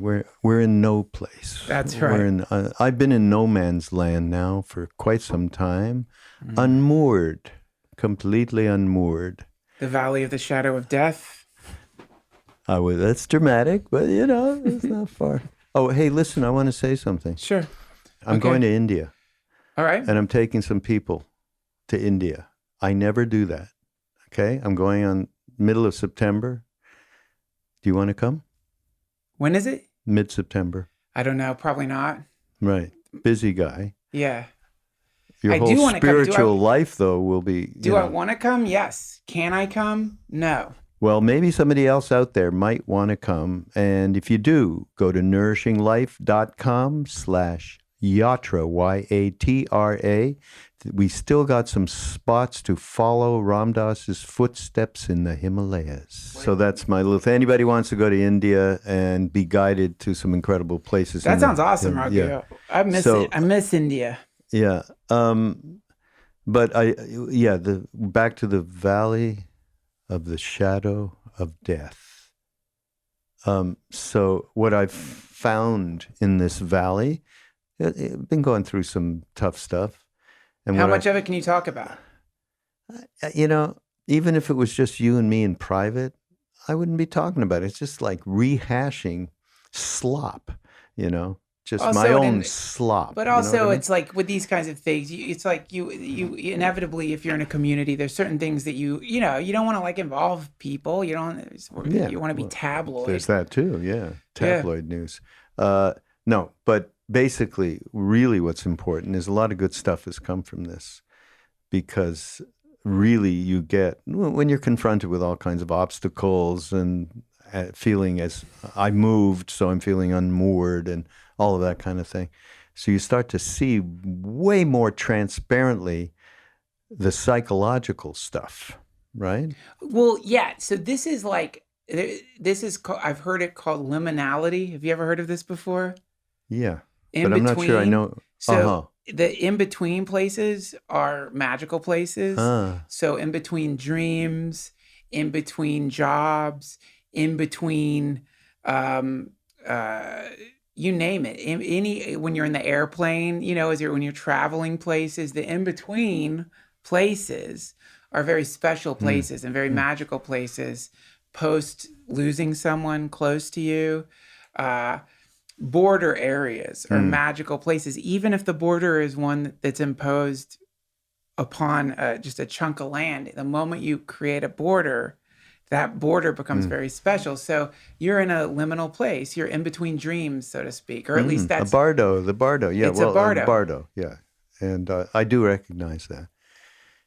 We're in no place. That's right. We're in. I've been in no man's land now for quite some time, unmoored, completely unmoored. The valley of the shadow of death. That's dramatic, but it's not far. Oh, hey, listen, I want to say something. Sure. I'm going to India. All right. And I'm taking some people to India. I never do that. Okay? I'm going on middle of September. Do you want to come? When is it? Mid-September. I don't know. Probably not. Right. Busy guy. Yeah. Your I do whole wanna come. spiritual life, though, will be... Do I want to come? Yes. Can I come? No. Well, maybe somebody else out there might want to come. And if you do, go to nourishinglife.com/yatra, Y-A-T-R-A. We still got some spots to follow Ram Dass's footsteps in the Himalayas. So that's my little thing. Anybody wants to go to India and be guided to some incredible places. That sounds awesome, Raghu. Yeah. I miss it. I miss India. Yeah. But back to the valley of the shadow of death. So what I've found in this valley, I've been going through some tough stuff. And how much of it can you talk about? Even if it was just you and me in private, I wouldn't be talking about it. It's just like rehashing slop, just Also, my own slop. But also, it's like with these kinds of things, it's like you inevitably, if you're in a community, there's certain things that you don't want to like involve people. You want to be tabloid. There's that too, yeah. Tabloid news. No, but basically, really what's important is a lot of good stuff has come from this, because really you get, when you're confronted with all kinds of obstacles and feeling as I moved, so I'm feeling unmoored and all of that kind of thing. So you start to see way more transparently the psychological stuff, right? Well, yeah. So this is I've heard it called liminality. Have you ever heard of this before? Yeah. But I'm not sure I know. So the in-between places are magical places. So in between dreams, in between jobs, in between, you name it. When you're in the airplane, when you're traveling places, the in-between places are very special places and very magical places. Post losing someone close to you, border areas are magical places, even if the border is one that's imposed upon just a chunk of land. The moment you create a border, that border becomes very special. So you're in a liminal place. You're in between dreams, so to speak, or at least that's... the bardo. Yeah, it's a bardo. Bardo, yeah. And I do recognize that.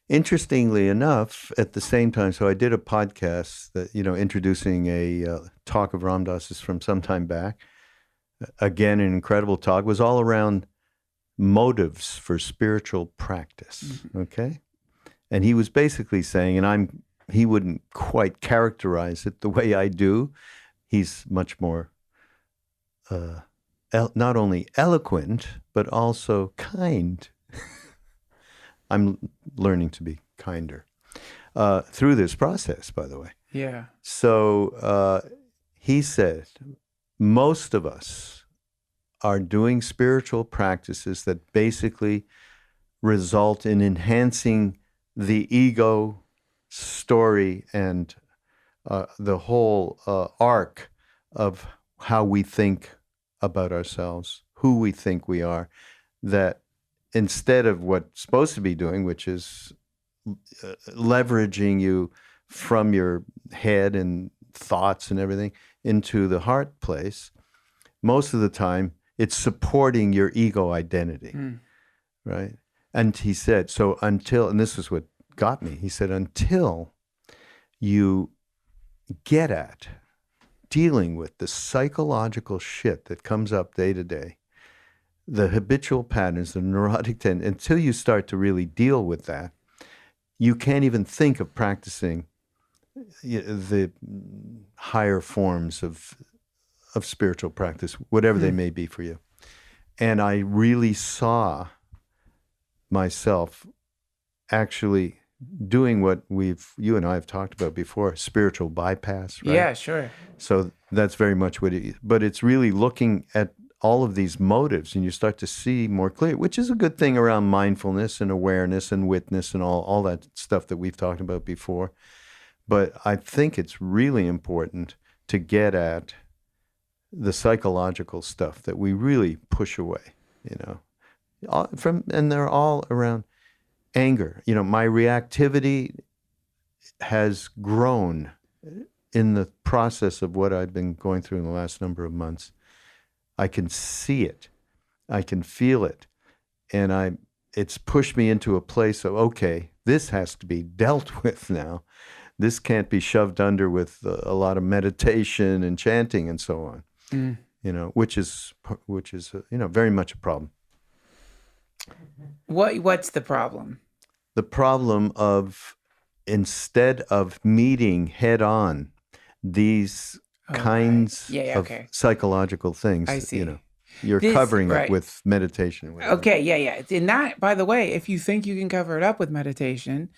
Interestingly enough, at the same time, so I did a podcast that, introducing a talk of Ram Dass's from some time back. Again, an incredible talk. Was all around motives for spiritual practice, okay? And he was basically saying, and he wouldn't quite characterize it the way I do. He's much more not only eloquent, but also kind. I'm learning to be kinder through this process, by the way. Yeah. So he said, most of us are doing spiritual practices that basically result in enhancing the ego story and the whole arc of how we think about ourselves, who we think we are, that instead of what's supposed to be doing, which is leveraging you from your head and thoughts and everything into the heart place, most of the time it's supporting your ego identity, right? And he said, so until, and this is what got me, he said, until you get at dealing with the psychological shit that comes up day to day, the habitual patterns, the neurotic tendencies, until you start to really deal with that, you can't even think of practicing the higher forms of spiritual practice, whatever they may be for you. And I really saw myself actually doing what you and I have talked about before, spiritual bypass, right? Yeah, sure. So that's very much what it is. But it's really looking at all of these motives, and you start to see more clear, which is a good thing around mindfulness and awareness and witness and all that stuff that we've talked about before. But I think it's really important to get at the psychological stuff that we really push away, and they're all around anger. My reactivity has grown in the process of what I've been going through in the last number of months. I can see it. I can feel it. And it's pushed me into a place of, okay, this has to be dealt with now. This can't be shoved under with a lot of meditation and chanting and so on, which is very much a problem. What's the problem? The problem of, instead of meeting head on these kinds of psychological things, I see. You're covering it with meditation. Okay, yeah. In that, by the way, if you think you can cover it up with meditation,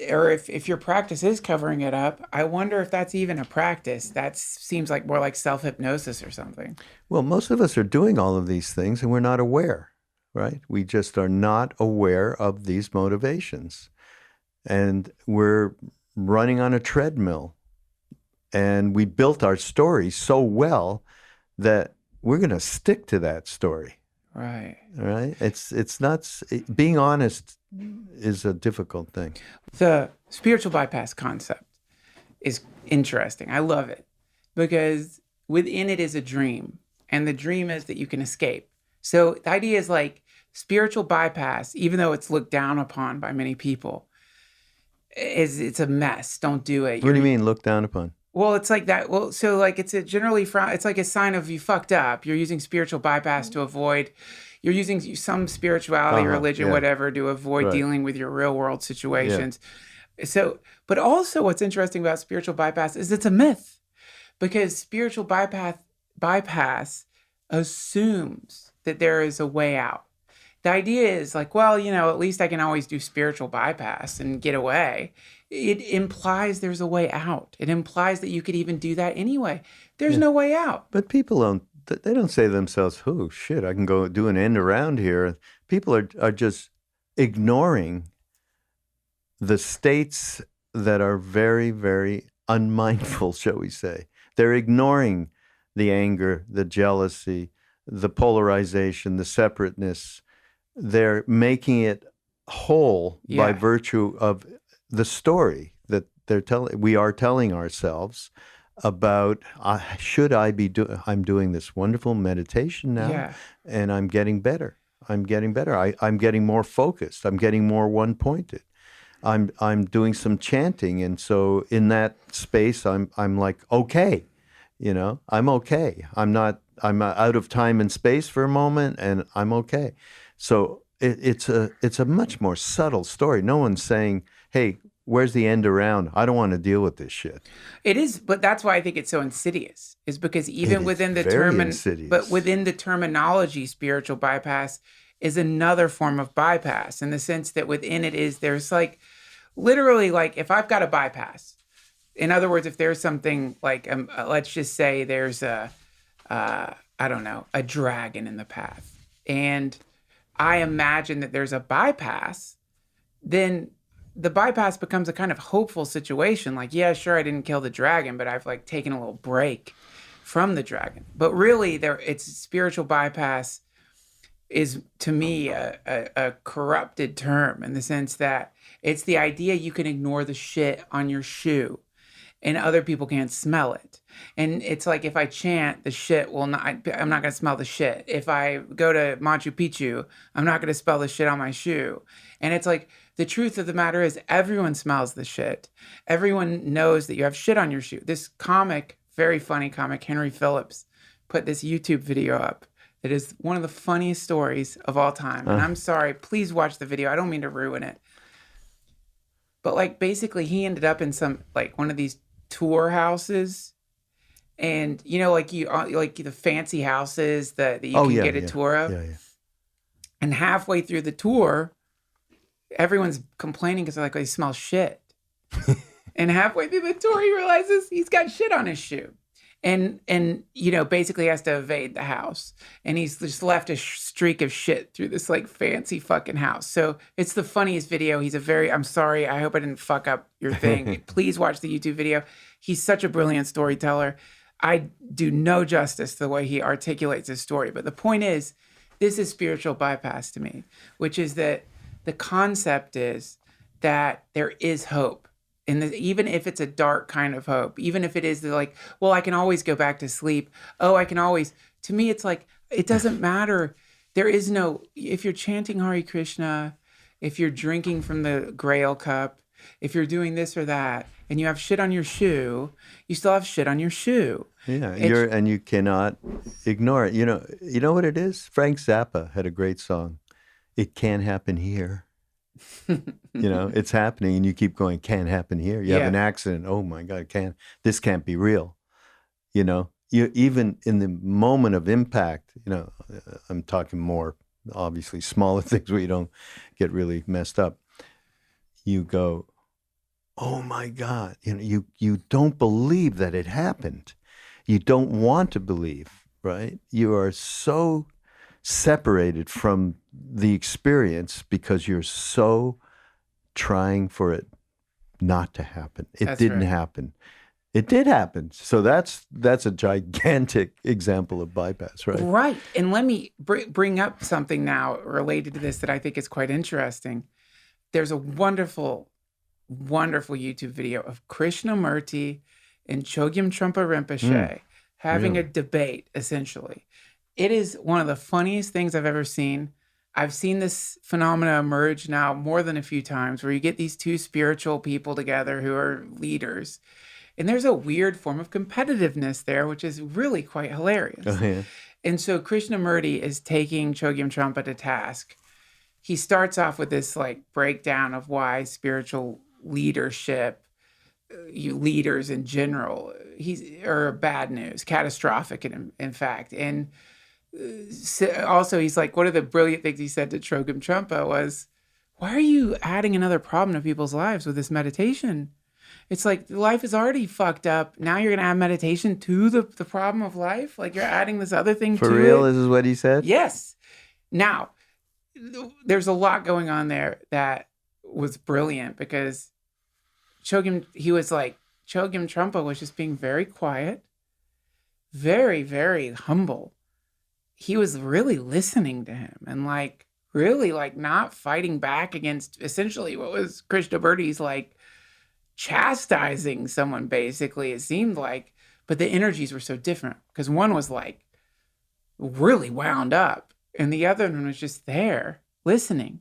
or if your practice is covering it up, I wonder if that's even a practice. That seems like more like self-hypnosis or something. Well, most of us are doing all of these things and we're not aware, right? We just are not aware of these motivations. And we're running on a treadmill. And we built our story so well that we're going to stick to that story. Right. Right? It's not, being honest is a difficult thing. The spiritual bypass concept is interesting. I love it because within it is a dream, and the dream is that you can escape. So the idea is like spiritual bypass, even though it's looked down upon by many people, it's a mess. Don't do it. What do you mean looked down upon? Well, it's like that. Well, so like it's it's like a sign of you fucked up. You're using spiritual bypass to avoid. You're using some spirituality, religion, whatever, to avoid dealing with your real world situations. Yeah. So, but also what's interesting about spiritual bypass is it's a myth, because spiritual bypass assumes that there is a way out. The idea is like, well, at least I can always do spiritual bypass and get away. It implies there's a way out. It implies that you could even do that anyway. There's no way out. But people don't say to themselves, oh, shit, I can go do an end around here. People are just ignoring the states that are very, very unmindful, shall we say. They're ignoring the anger, the jealousy, the polarization, the separateness. They're making it whole by virtue of the story that we are telling ourselves about, I'm doing this wonderful meditation now, and I'm getting better. I'm getting more focused. I'm getting more one-pointed. I'm doing some chanting, and so in that space, I'm like, okay, I'm okay. I'm out of time and space for a moment, and I'm okay. So it's a much more subtle story. No one's saying, hey, where's the end around? I don't want to deal with this shit. It is, but that's why I think it's so insidious, is because even within the terminology, spiritual bypass is another form of bypass, in the sense that within it there's like, literally, like if I've got a bypass, in other words, if there's something like, let's just say there's a dragon in the path, and I imagine that there's a bypass, then the bypass becomes a kind of hopeful situation. Like, yeah, sure, I didn't kill the dragon, but I've like taken a little break from the dragon. But really, it's spiritual bypass is, to me, a corrupted term, in the sense that it's the idea you can ignore the shit on your shoe and other people can't smell it. And it's like, if I chant, the shit I'm not going to smell the shit. If I go to Machu Picchu, I'm not going to smell the shit on my shoe. And it's like, the truth of the matter is, everyone smells the shit. Everyone knows that you have shit on your shoe. This comic, very funny comic, Henry Phillips, put this YouTube video up that is one of the funniest stories of all time. And I'm sorry, please watch the video. I don't mean to ruin it. But like, basically, he ended up in one of these tour houses. And like the fancy houses that you can get a tour of. Yeah. And halfway through the tour, everyone's complaining because they're like, they smell shit. And halfway through the tour, he realizes he's got shit on his shoe. And basically has to evade the house. And he's just left a streak of shit through this like fancy fucking house. So it's the funniest video. I'm sorry, I hope I didn't fuck up your thing. Please watch the YouTube video. He's such a brilliant storyteller. I do no justice to the way he articulates his story. But the point is, this is spiritual bypass to me, which is that the concept is that there is hope. And even if it's a dark kind of hope, even if it is like, well, I can always go back to sleep. Oh, I can always. To me, it's like, it doesn't matter. There is no, if you're chanting Hare Krishna, if you're drinking from the Grail cup, if you're doing this or that, and you have shit on your shoe, you still have shit on your shoe. Yeah, and you cannot ignore it. You know what it is? Frank Zappa had a great song. It can happen here. It's happening, and you keep going. Can't happen here. You have an accident. Oh my God, this can't be real. You even in the moment of impact. I'm talking more obviously smaller things where you don't get really messed up. You go, oh my God. You don't believe that it happened. You don't want to believe, right? You are so separated from the experience because you're so trying for it not to happen. It didn't happen. It did happen. So that's a gigantic example of bypass, right? Right. And let me bring up something now related to this that I think is quite interesting. There's a wonderful, wonderful YouTube video of Krishnamurti and Chogyam Trungpa Rinpoche having a debate, essentially. It is one of the funniest things I've ever seen. I've seen this phenomena emerge now more than a few times where you get these two spiritual people together who are leaders. And there's a weird form of competitiveness there, which is really quite hilarious. Oh, yeah. And so Krishnamurti is taking Chogyam Trungpa to task. He starts off with this like breakdown of why spiritual leadership, you leaders in general, are bad news, catastrophic in fact. And also he's like, one of the brilliant things he said to Chogyam Trungpa was, why are you adding another problem to people's lives with this meditation? It's like life is already fucked up. Now you're going to add meditation to the problem of life? Like you're adding this other thing to it? For real, this is what he said? Yes. Now, there's a lot going on there that was brilliant because Chogyam Trungpa was just being very quiet, very, very humble. He was really listening to him and like really like not fighting back against essentially what was Krishnamurti's like chastising someone, basically, it seemed like. But the energies were so different because one was like really wound up and the other one was just there listening.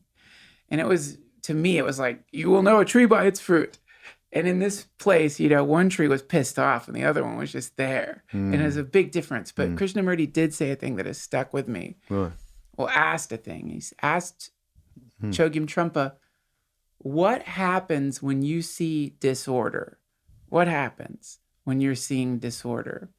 And it was, to me, it was like, you will know a tree by its fruit. And in this place, one tree was pissed off and the other one was just there. And it was a big difference. But Krishnamurti did say a thing that has stuck with me. Well, asked a thing. He's asked Chogyam Trungpa, what happens when you see disorder? What happens when you're seeing disorder?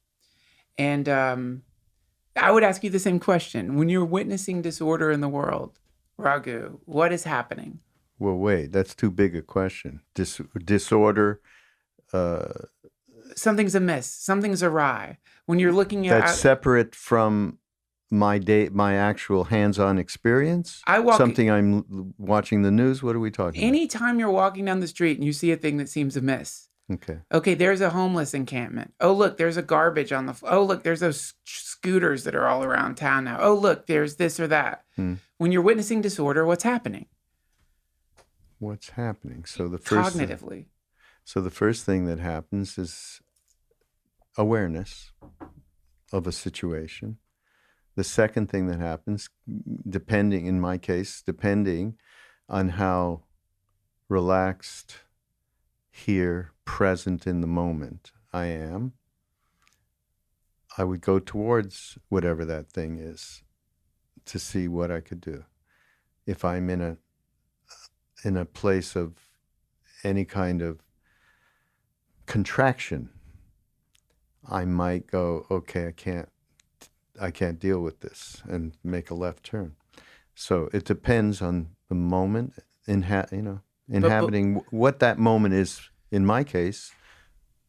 And I would ask you the same question. When you're witnessing disorder in the world, Raghu, what is happening? Well, wait, that's too big a question. Disorder. Something's amiss. Something's awry. When you're looking at... That's separate from my actual hands-on experience? Something I'm watching the news? What are we talking about? Anytime you're walking down the street and you see a thing that seems amiss. Okay, there's a homeless encampment. Oh, look, there's a garbage on the... Oh, look, there's those scooters that are all around town now. Oh, look, there's this or that. When you're witnessing disorder, what's happening? What's happening? So the first cognitively. So the first thing that happens is awareness of a situation. The second thing that happens, in my case, depending on how relaxed, here, present in the moment I am, I would go towards whatever that thing is to see what I could do. If I'm in a place of any kind of contraction, I might go, okay, I can't deal with this, and make a left turn. So it depends on the moment inhabiting what that moment is. In my case,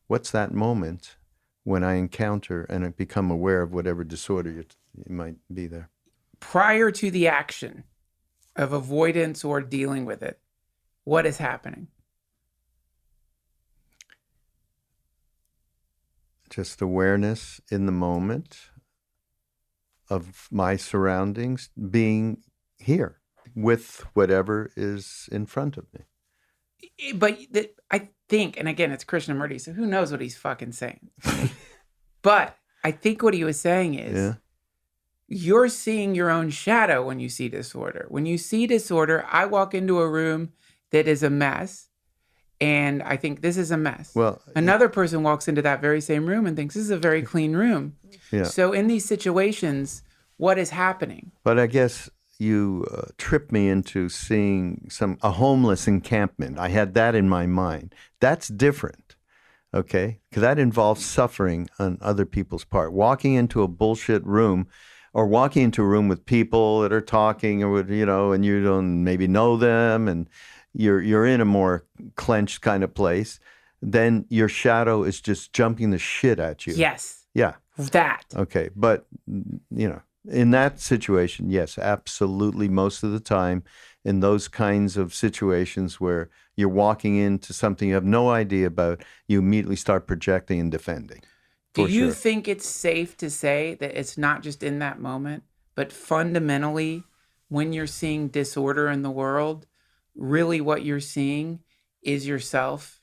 what's that moment when I encounter and I become aware of whatever disorder you might be there? Prior to the action of avoidance or dealing with it, what is happening? Just awareness in the moment of my surroundings, being here with whatever is in front of me. But I think, and again, it's Krishnamurti, so who knows what he's fucking saying. But I think what he was saying is, you're seeing your own shadow when you see disorder. When you see disorder, I walk into a room that is a mess, and I think this is a mess. Well, another person walks into that very same room and thinks this is a very clean room. Yeah. So in these situations, what is happening? But I guess you tripped me into seeing a homeless encampment. I had that in my mind. That's different, okay? Because that involves suffering on other people's part. Walking into a bullshit room, or walking into a room with people that are talking, or and you don't maybe know them, and you're in a more clenched kind of place, then your shadow is just jumping the shit at you. Yes. Yeah. That. Okay, but in that situation, yes, absolutely. Most of the time, in those kinds of situations where you're walking into something you have no idea about, you immediately start projecting and defending. Do you think it's safe to say that it's not just in that moment, but fundamentally, when you're seeing disorder in the world, really what you're seeing is yourself?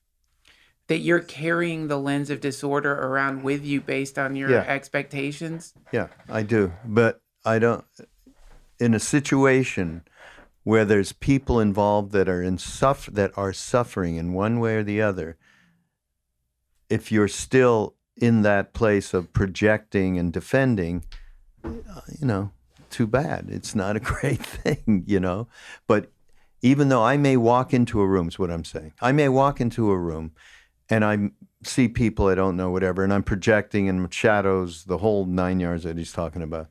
That you're carrying the lens of disorder around with you based on your expectations? Yeah, I do. But I don't, in a situation where there's people involved that are suffering in one way or the other, if you're still in that place of projecting and defending, too bad. It's not a great thing, But even though I may walk into a room, is what I'm saying. I may walk into a room and I see people I don't know, whatever, and I'm projecting and shadows, the whole 9 yards that he's talking about.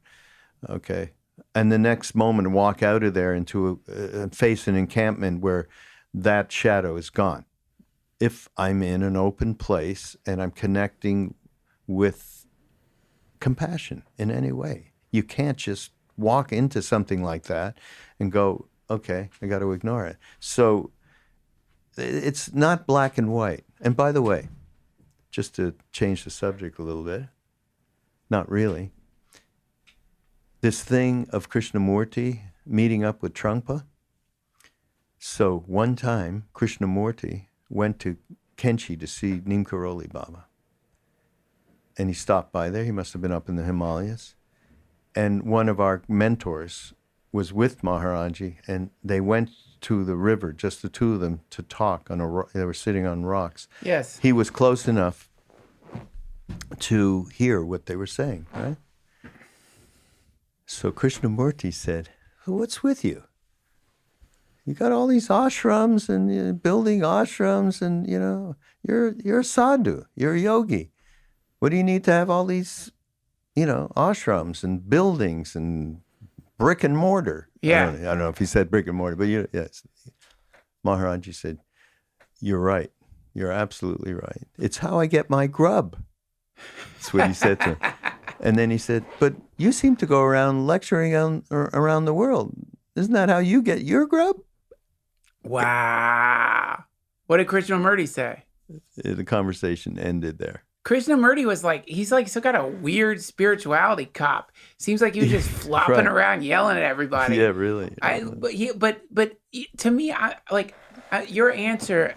Okay. And the next moment walk out of there into face an encampment where that shadow is gone. If I'm in an open place and I'm connecting with compassion in any way. You can't just walk into something like that and go, okay, I got to ignore it. So it's not black and white. And by the way, just to change the subject a little bit, not really, this thing of Krishnamurti meeting up with Trungpa. So one time, Krishnamurti went to Kenchi to see Neem Karoli Baba. And he stopped by there. He must have been up in the Himalayas. And one of our mentors was with Maharaji, and they went to the river, just the two of them, to talk. They were sitting on rocks. Yes. He was close enough to hear what they were saying, right? So Krishnamurti said, what's with you? You got all these ashrams and you're building ashrams and, you're a sadhu, you're a yogi. What do you need to have all these, ashrams and buildings and brick and mortar? Yeah. I don't know if he said brick and mortar, but yes. Maharaji said, you're right. You're absolutely right. It's how I get my grub. That's what he said to him. And then he said, but you seem to go around lecturing around the world. Isn't that how you get your grub? Wow. What did Krishnamurti say? The conversation ended there. Krishnamurti was he's still got a weird spirituality cop. Seems like he was just flopping around yelling at everybody. Yeah, really. But to me, your answer,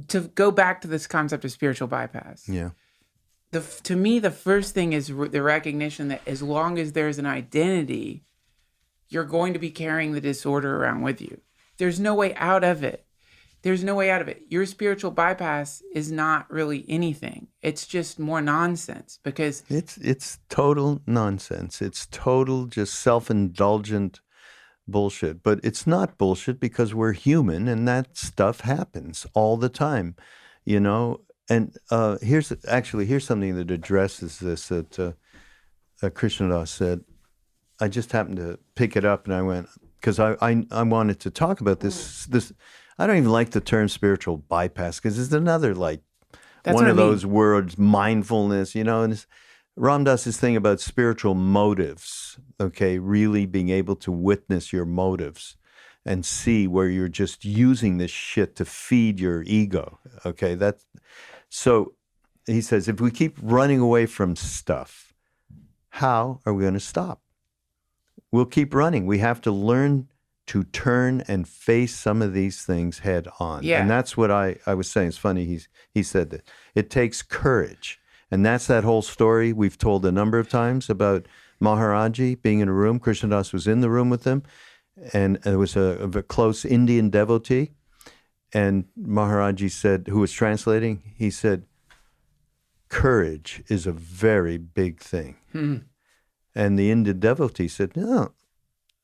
to go back to this concept of spiritual bypass. Yeah. To me, the first thing is the recognition that as long as there's an identity, you're going to be carrying the disorder around with you. There's no way out of it. There's no way out of it. Your spiritual bypass is not really anything. It's just more nonsense because it's total nonsense. It's total just self-indulgent bullshit. But it's not bullshit because we're human and that stuff happens all the time, And here's something that addresses this that Krishnadas said. I just happened to pick it up, and I went, because I wanted to talk about this. I don't even like the term spiritual bypass, because it's another That's one what of I mean. those words, mindfulness, and it's Ram Dass's thing about spiritual motives, okay, really being able to witness your motives and see where you're just using this shit to feed your ego, okay? So he says, if we keep running away from stuff, how are we going to stop? We'll keep running. We have to learn to turn and face some of these things head on. Yeah. And that's what I was saying. It's funny, he said that. It takes courage. And that's that whole story we've told a number of times about Maharaji being in a room. Krishnadas was in the room with him, and it was a close Indian devotee. And Maharaji said, who was translating, he said, courage is a very big thing. And the Indian devotee said, no,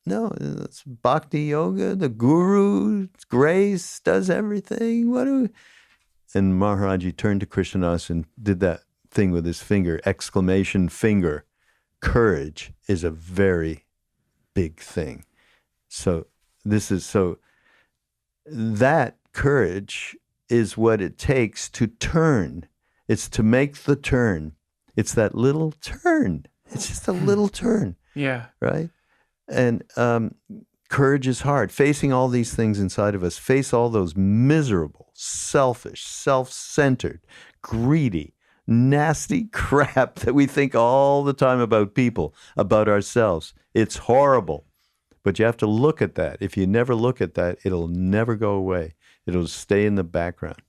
it's bhakti yoga, the guru, grace, does everything. And Maharaji turned to Krishnadas and did that thing with his finger, exclamation finger. Courage is a very big thing. So that courage is what it takes to turn. It's to make the turn. It's that little turn. It's just a little turn. Yeah. Right? And courage is hard. Facing all these things inside of us, face all those miserable, selfish, self-centered, greedy, nasty crap that we think all the time about people, about ourselves. It's horrible. But you have to look at that. If you never look at that, it'll never go away. It'll stay in the background.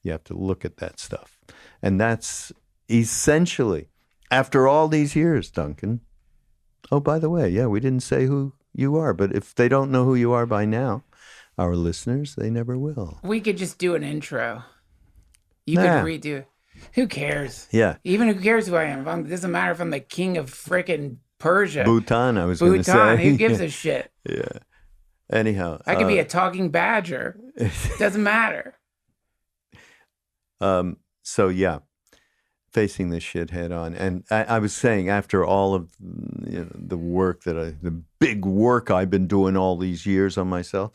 You have to look at that stuff. And that's essentially, after all these years, Duncan. Oh, by the way, yeah, we didn't say who you are, but if they don't know who you are by now, our listeners, they never will. We could just do an intro. You Nah. could redo. Who cares? Yeah. Even who cares who I am? It doesn't matter if I'm the king of frickin' Persia. Bhutan, I was going to Bhutan. say. Who gives a shit? Yeah. Anyhow. I could be a talking badger. Doesn't matter. So, yeah, facing this shit head on. And I was saying, after all of the work the big work I've been doing all these years on myself,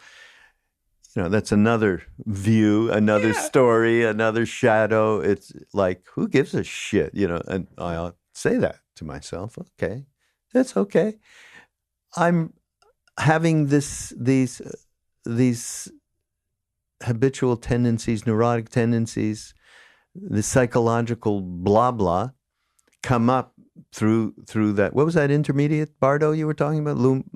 that's another view, another story, another shadow. It's like, who gives a shit, and I'll say that to myself. Okay, that's okay. I'm having these habitual tendencies, neurotic tendencies, the psychological blah blah come up through that. What was that intermediate, Bardo, you were talking about? Liminality,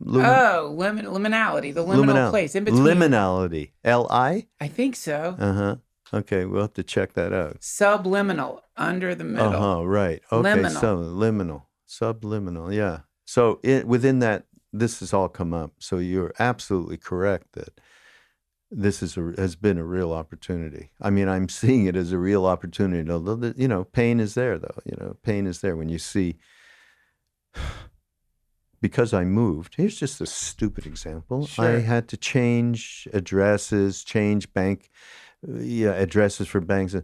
the liminal place in between. Liminality, L-I? I think so. Uh-huh. Okay, we'll have to check that out. Subliminal, under the middle. Uh-huh, right. Okay, Liminal. so liminal, subliminal, yeah. So within that, this has all come up. So you're absolutely correct that this has been a real opportunity. I mean, I'm seeing it as a real opportunity. Although, pain is there, though. Pain is there when you see. Because I moved. Here's just a stupid example. Sure. I had to change addresses, change bank, addresses for banks.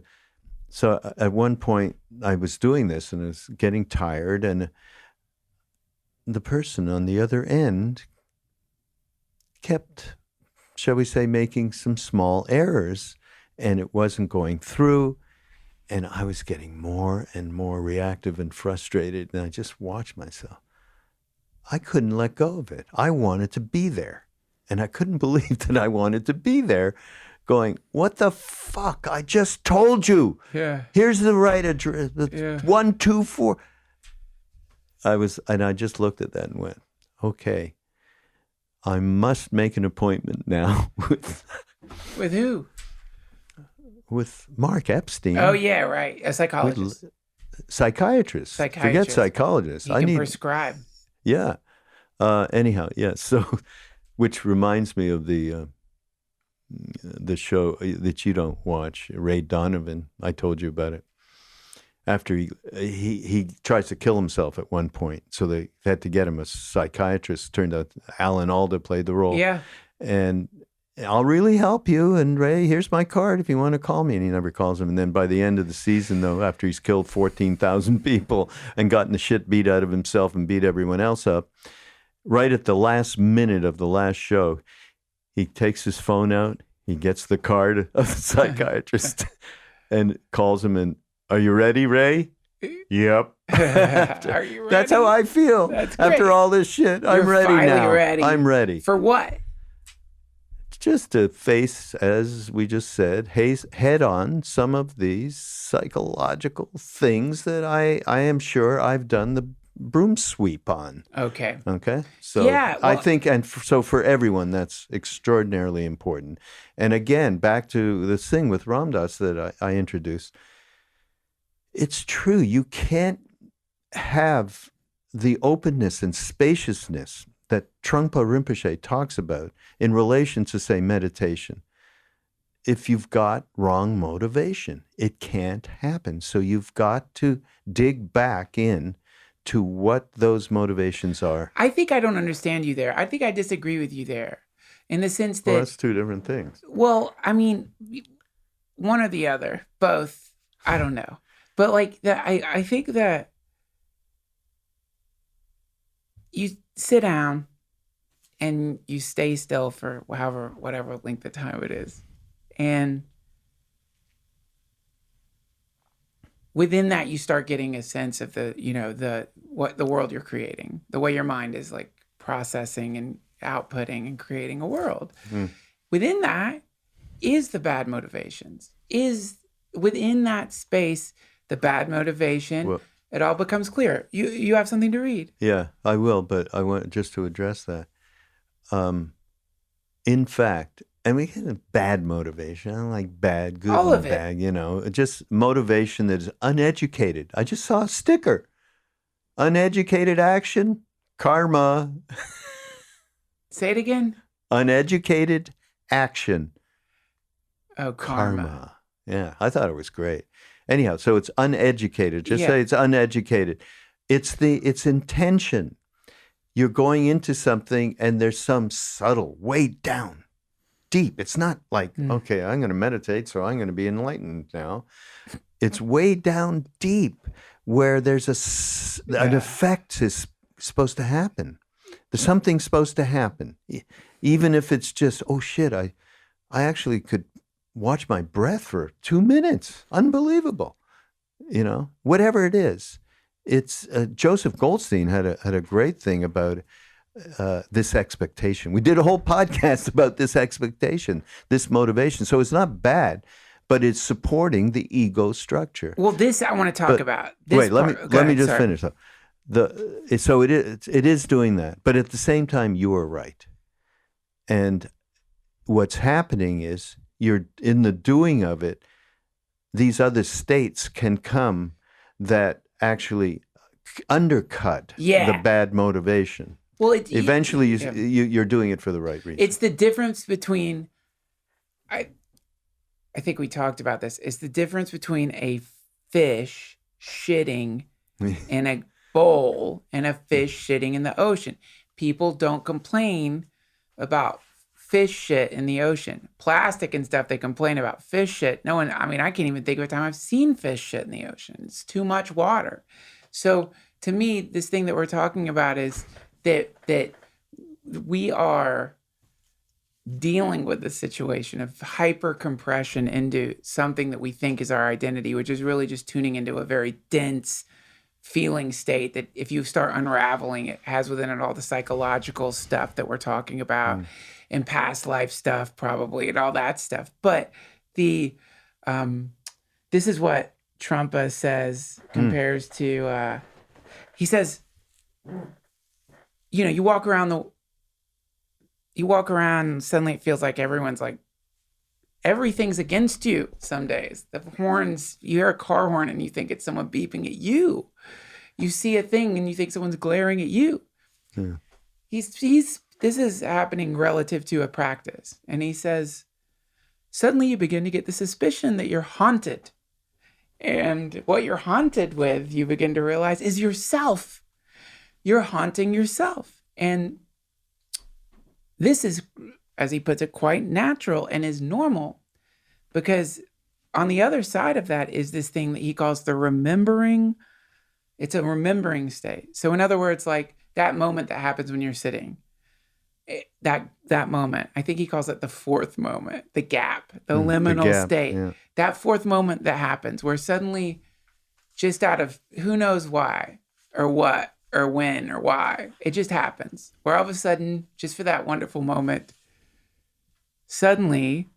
So at one point, I was doing this and I was getting tired, and the person on the other end kept, shall we say, making some small errors, and it wasn't going through, and I was getting more and more reactive and frustrated, and I just watched myself. I couldn't let go of it. I wanted to be there, and I couldn't believe that I wanted to be there, going, what the fuck? I just told you. Yeah. Here's the right address. Yeah. 124. I just looked at that and went, okay, I must make an appointment now With who? with Mark Epstein. Oh, yeah, right. A psychologist. Psychiatrist. Forget psychologist. He can prescribe. Yeah. Anyhow, yeah. So, which reminds me of the show that you don't watch, Ray Donovan. I told you about it. After he tries to kill himself at one point, so they had to get him a psychiatrist. Turned out Alan Alda played the role. Yeah. And I'll really help you. And Ray, here's my card if you want to call me. And he never calls him. And then by the end of the season, though, after he's killed 14,000 people and gotten the shit beat out of himself and beat everyone else up, right at the last minute of the last show, he takes his phone out, he gets the card of the psychiatrist and calls him and, "Are you ready, Ray?" "Yep." Are you ready? That's how I feel. That's great. After all this shit. I'm ready finally now. ready. I'm ready. For what? Just to face, as we just said, head on some of these psychological things that I am sure I've done the broom sweep on. Okay. So Yeah, I well- think, so for everyone, that's extraordinarily important. And again, back to this thing with Ram Dass that I introduced. It's true. You can't have the openness and spaciousness that Trungpa Rinpoche talks about in relation to, say, meditation. If you've got wrong motivation, it can't happen. So you've got to dig back in to what those motivations are. I think I don't understand you there. I think I disagree with you there in the sense that, Well, that's two different things. well, I mean, one or the other, both, I don't know. But like that, I think that you sit down and you stay still for whatever length of time it is. And within that, you start getting a sense of the world you're creating, the way your mind is like processing and outputting and creating a world. Within that is the bad motivations, is within that space, the bad motivation. Well, it all becomes clear. You have something to read. yeah, I will, but I want just to address that. In fact, and we get a bad motivation. I don't like bad, good, All and of it. bad, just motivation that is uneducated. I just saw a sticker. Uneducated action, karma. Say it again. Uneducated action, Oh, karma. Yeah, I thought it was great. Anyhow, so it's uneducated. Just Yeah. say it's uneducated. It's intention. You're going into something and there's some subtle, way down, deep. It's not like, okay, I'm going to meditate, so I'm going to be enlightened now. It's way down deep where there's an effect is supposed to happen. There's something supposed to happen. Even if it's just, oh shit, I actually could watch my breath for 2 minutes. Unbelievable. Whatever it is. It's Joseph Goldstein had a great thing about this expectation. We did a whole podcast about this expectation, this motivation. So it's not bad, but it's supporting the ego structure. Well, this I want to talk about. This Wait, let me just sorry. finish though. So it is doing that, but at the same time, you are right. And what's happening is you're in the doing of it. These other states can come that actually undercut the bad motivation. Well, Eventually, you're doing it for the right reason. It's the difference between. I think we talked about this. It's the difference between a fish shitting in a bowl and a fish shitting in the ocean. People don't complain about fish shit in the ocean. Plastic and stuff, they complain about. Fish shit, no one, I can't even think of a time I've seen fish shit in the ocean. It's too much water. So to me, this thing that we're talking about is that we are dealing with the situation of hyper compression into something that we think is our identity, which is really just tuning into a very dense feeling state that if you start unraveling, it has within it all the psychological stuff that we're talking about and past life stuff probably and all that stuff. But this is what Trungpa says compares to, he says, you walk around and suddenly it feels like everything's against you some days. The horns, you hear a car horn and you think it's someone beeping at you. You see a thing and you think someone's glaring at you. Yeah. This is happening relative to a practice. And he says, suddenly you begin to get the suspicion that you're haunted. And what you're haunted with, you begin to realize, is yourself. You're haunting yourself. And this is, as he puts it, quite natural and is normal, because on the other side of that is this thing that he calls the remembering. It's a remembering state. So in other words, like that moment that happens when you're sitting, that moment, I think he calls it the fourth moment, the gap, the liminal state. Yeah. That fourth moment that happens where suddenly, just out of who knows why or what or when or why, it just happens. Where all of a sudden, just for that wonderful moment, suddenly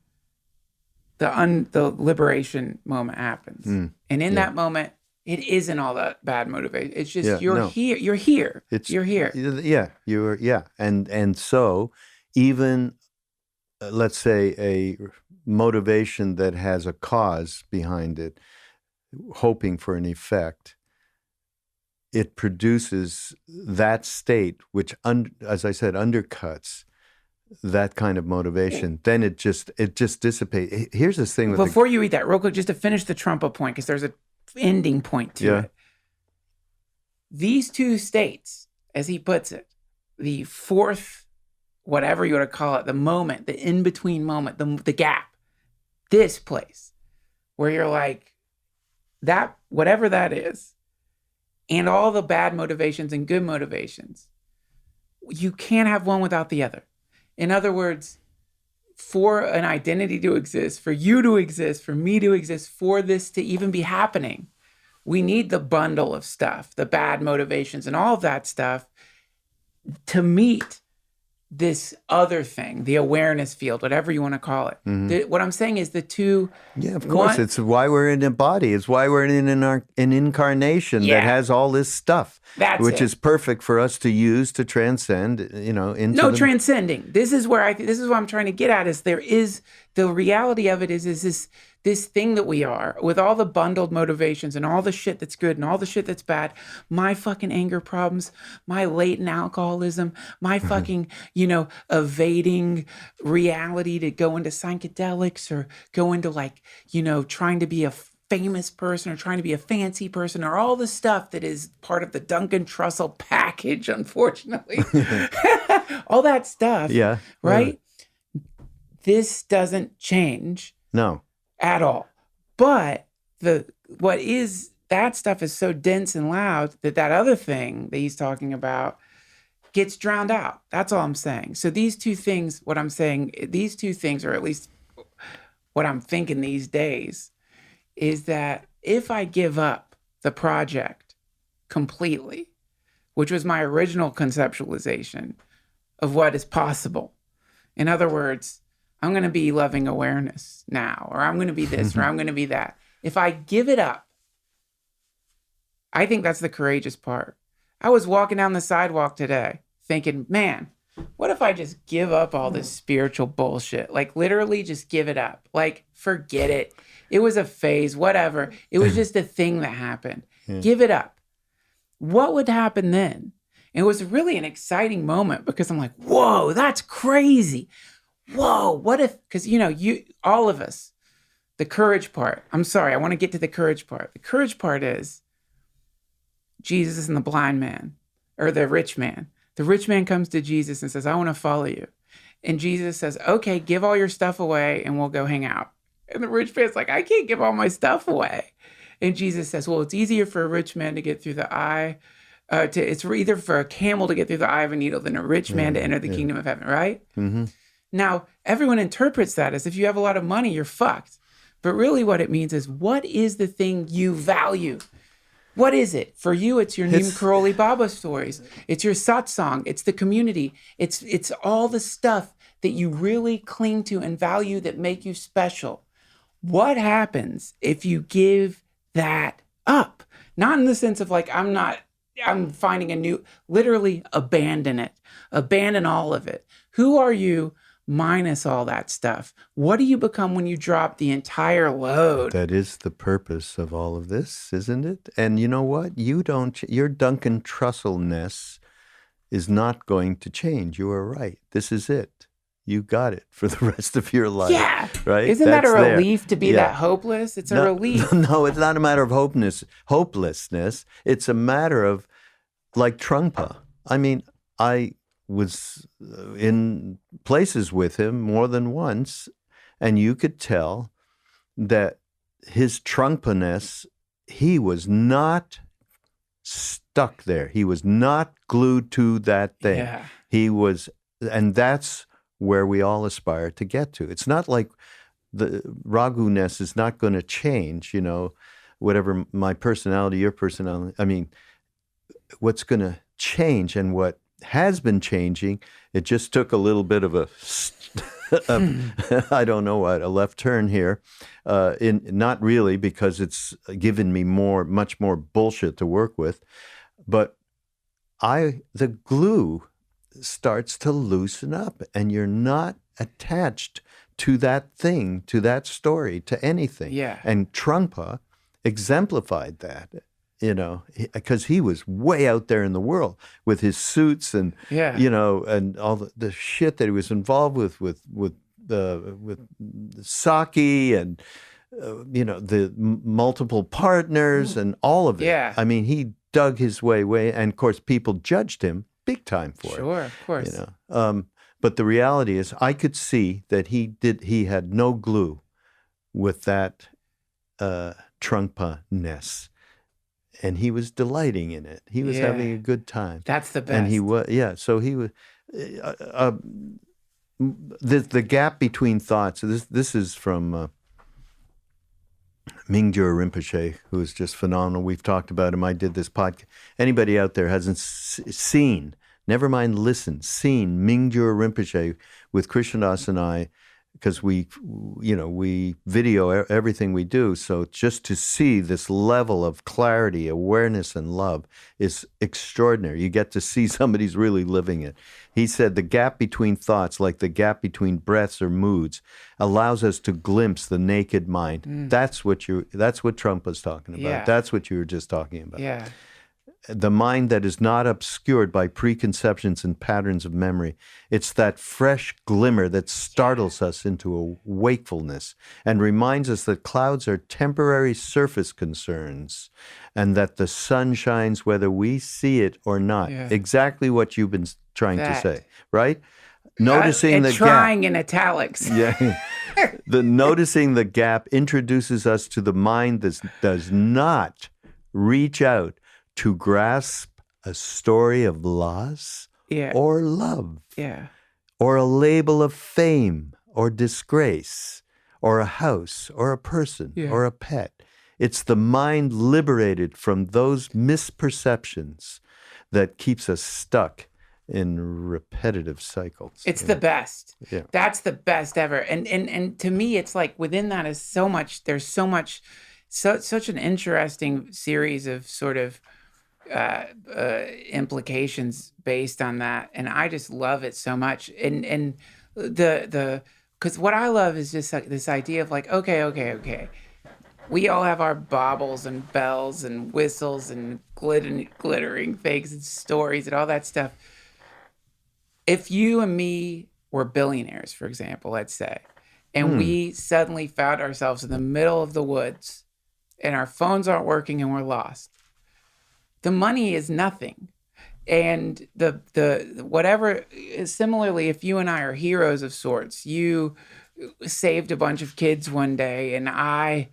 the liberation moment happens. And in that moment, it isn't all that bad motivation. It's just here. You're here. You're here. Yeah. And so even let's say a motivation that has a cause behind it, hoping for an effect, it produces that state which, as I said, undercuts that kind of motivation. Then it just dissipates. Here's this thing with before you read that real quick, just to finish the Trump point, because there's a ending point to it. These two states, as he puts it, the fourth, whatever you want to call it, the moment, the in-between moment, the gap, this place where you're like, that, whatever that is, and all the bad motivations and good motivations, you can't have one without the other. In other words, for an identity to exist, for you to exist, for me to exist, for this to even be happening, we need the bundle of stuff, the bad motivations and all of that stuff to meet this other thing, the awareness field, whatever you want to call it. What I'm saying is the two... Yeah, of course. It's why we're in a body. It's why we're in an incarnation that has all this stuff, which is perfect for us to use to transcend, into transcending. This is where this is what I'm trying to get at, is there is, the reality of it is this thing that we are, with all the bundled motivations and all the shit that's good and all the shit that's bad, my fucking anger problems, my latent alcoholism, my fucking, evading reality to go into psychedelics or go into trying to be a famous person or trying to be a fancy person, or all the stuff that is part of the Duncan Trussell package, unfortunately. All that stuff. Yeah. Right? This doesn't change. No. At all. But that stuff is so dense and loud that other thing that he's talking about gets drowned out. That's all I'm saying. So these two things, or at least what I'm thinking these days, is that if I give up the project completely, which was my original conceptualization of what is possible, in other words, I'm going to be loving awareness now, or I'm going to be this, or I'm going to be that. If I give it up, I think that's the courageous part. I was walking down the sidewalk today thinking, man, what if I just give up all this spiritual bullshit? Like literally just give it up. Like forget it. It was a phase, whatever. It was just a thing that happened. Give it up. What would happen then? It was really an exciting moment because I'm like, whoa, that's crazy. Whoa, what if, because, all of us, the courage part, I'm sorry, I want to get to the courage part. The courage part is Jesus and the blind man, or the rich man. The rich man comes to Jesus and says, I want to follow you. And Jesus says, okay, give all your stuff away and we'll go hang out. And the rich man's like, I can't give all my stuff away. And Jesus says, well, it's easier for a rich man to get through the eye, it's either for a camel to get through the eye of a needle than a rich man to enter the kingdom of heaven, right? Mm-hmm. Now, everyone interprets that as if you have a lot of money, you're fucked. But really what it means is, what is the thing you value? What is it? For you, it's your Neem Karoli Baba stories. It's your satsang. It's the community. It's all the stuff that you really cling to and value that make you special. What happens if you give that up? Not in the sense of I'm finding literally abandon it. Abandon all of it. Who are you minus all that stuff? What do you become when you drop the entire load? That is the purpose of all of this, isn't it? And you know what? Your Duncan Trussell-ness is not going to change. You are right. This is it. You got it for the rest of your life. Yeah. Right? Isn't that a relief to be that hopeless? It's a relief. No, it's not a matter of hopelessness. It's a matter of, like Trungpa. I mean, I was in places with him more than once, and you could tell that his Trungpa-ness, he was not stuck there. He was not glued to that thing. Yeah. He was, and that's where we all aspire to get to. It's not like the Raghu-ness is not going to change, whatever my personality, your personality. I mean, what's going to change and what has been changing, it just took a little bit of I don't know what, a left turn here. Not really, because it's given me much more bullshit to work with. But the glue starts to loosen up, and you're not attached to that thing, to that story, to anything. Yeah. And Trungpa exemplified that, because he was way out there in the world with his suits and, and all the shit that he was involved with sake and, the multiple partners and all of it. Yeah. I mean, he dug his way, and of course, people judged him big time for it. Sure, of course. But the reality is, I could see that he had no glue with that Trungpa-ness. And he was delighting in it. He was having a good time. That's the best. And he was, so he was, the gap between thoughts, this is from Mingyur Rinpoche, who is just phenomenal. We've talked about him. I did this podcast. Anybody out there hasn't seen, never mind listen, seen Mingyur Rinpoche with Krishnadas and I, because we video everything we do. So just to see this level of clarity, awareness, and love is extraordinary. You get to see somebody's really living it. He said the gap between thoughts, like the gap between breaths or moods, allows us to glimpse the naked mind. That's what Trump was talking about. Yeah. That's what you were just talking about. Yeah. The mind that is not obscured by preconceptions and patterns of memory. It's that fresh glimmer that startles us into a wakefulness and reminds us that clouds are temporary surface concerns and that the sun shines whether we see it or not. Yeah. Exactly what you've been trying to say, right? Noticing the trying gap. in italics. Yeah. Noticing the gap introduces us to the mind that does not reach out to grasp a story of loss or love, or a label of fame or disgrace, or a house or a person or a pet. It's the mind liberated from those misperceptions that keeps us stuck in repetitive cycles. It's the best. Yeah. That's the best ever. And to me, it's like within that is so much, there's so much, such an interesting series of sort of implications based on that, and I just love it so much. And because what I love is just like this idea of like, okay, we all have our baubles and bells and whistles and glittering things and stories and all that stuff. If you and me were billionaires, for example, let's say, and we suddenly found ourselves in the middle of the woods and our phones aren't working and we're lost, the money is nothing. And the whatever, similarly, if you and I are heroes of sorts, you saved a bunch of kids one day and I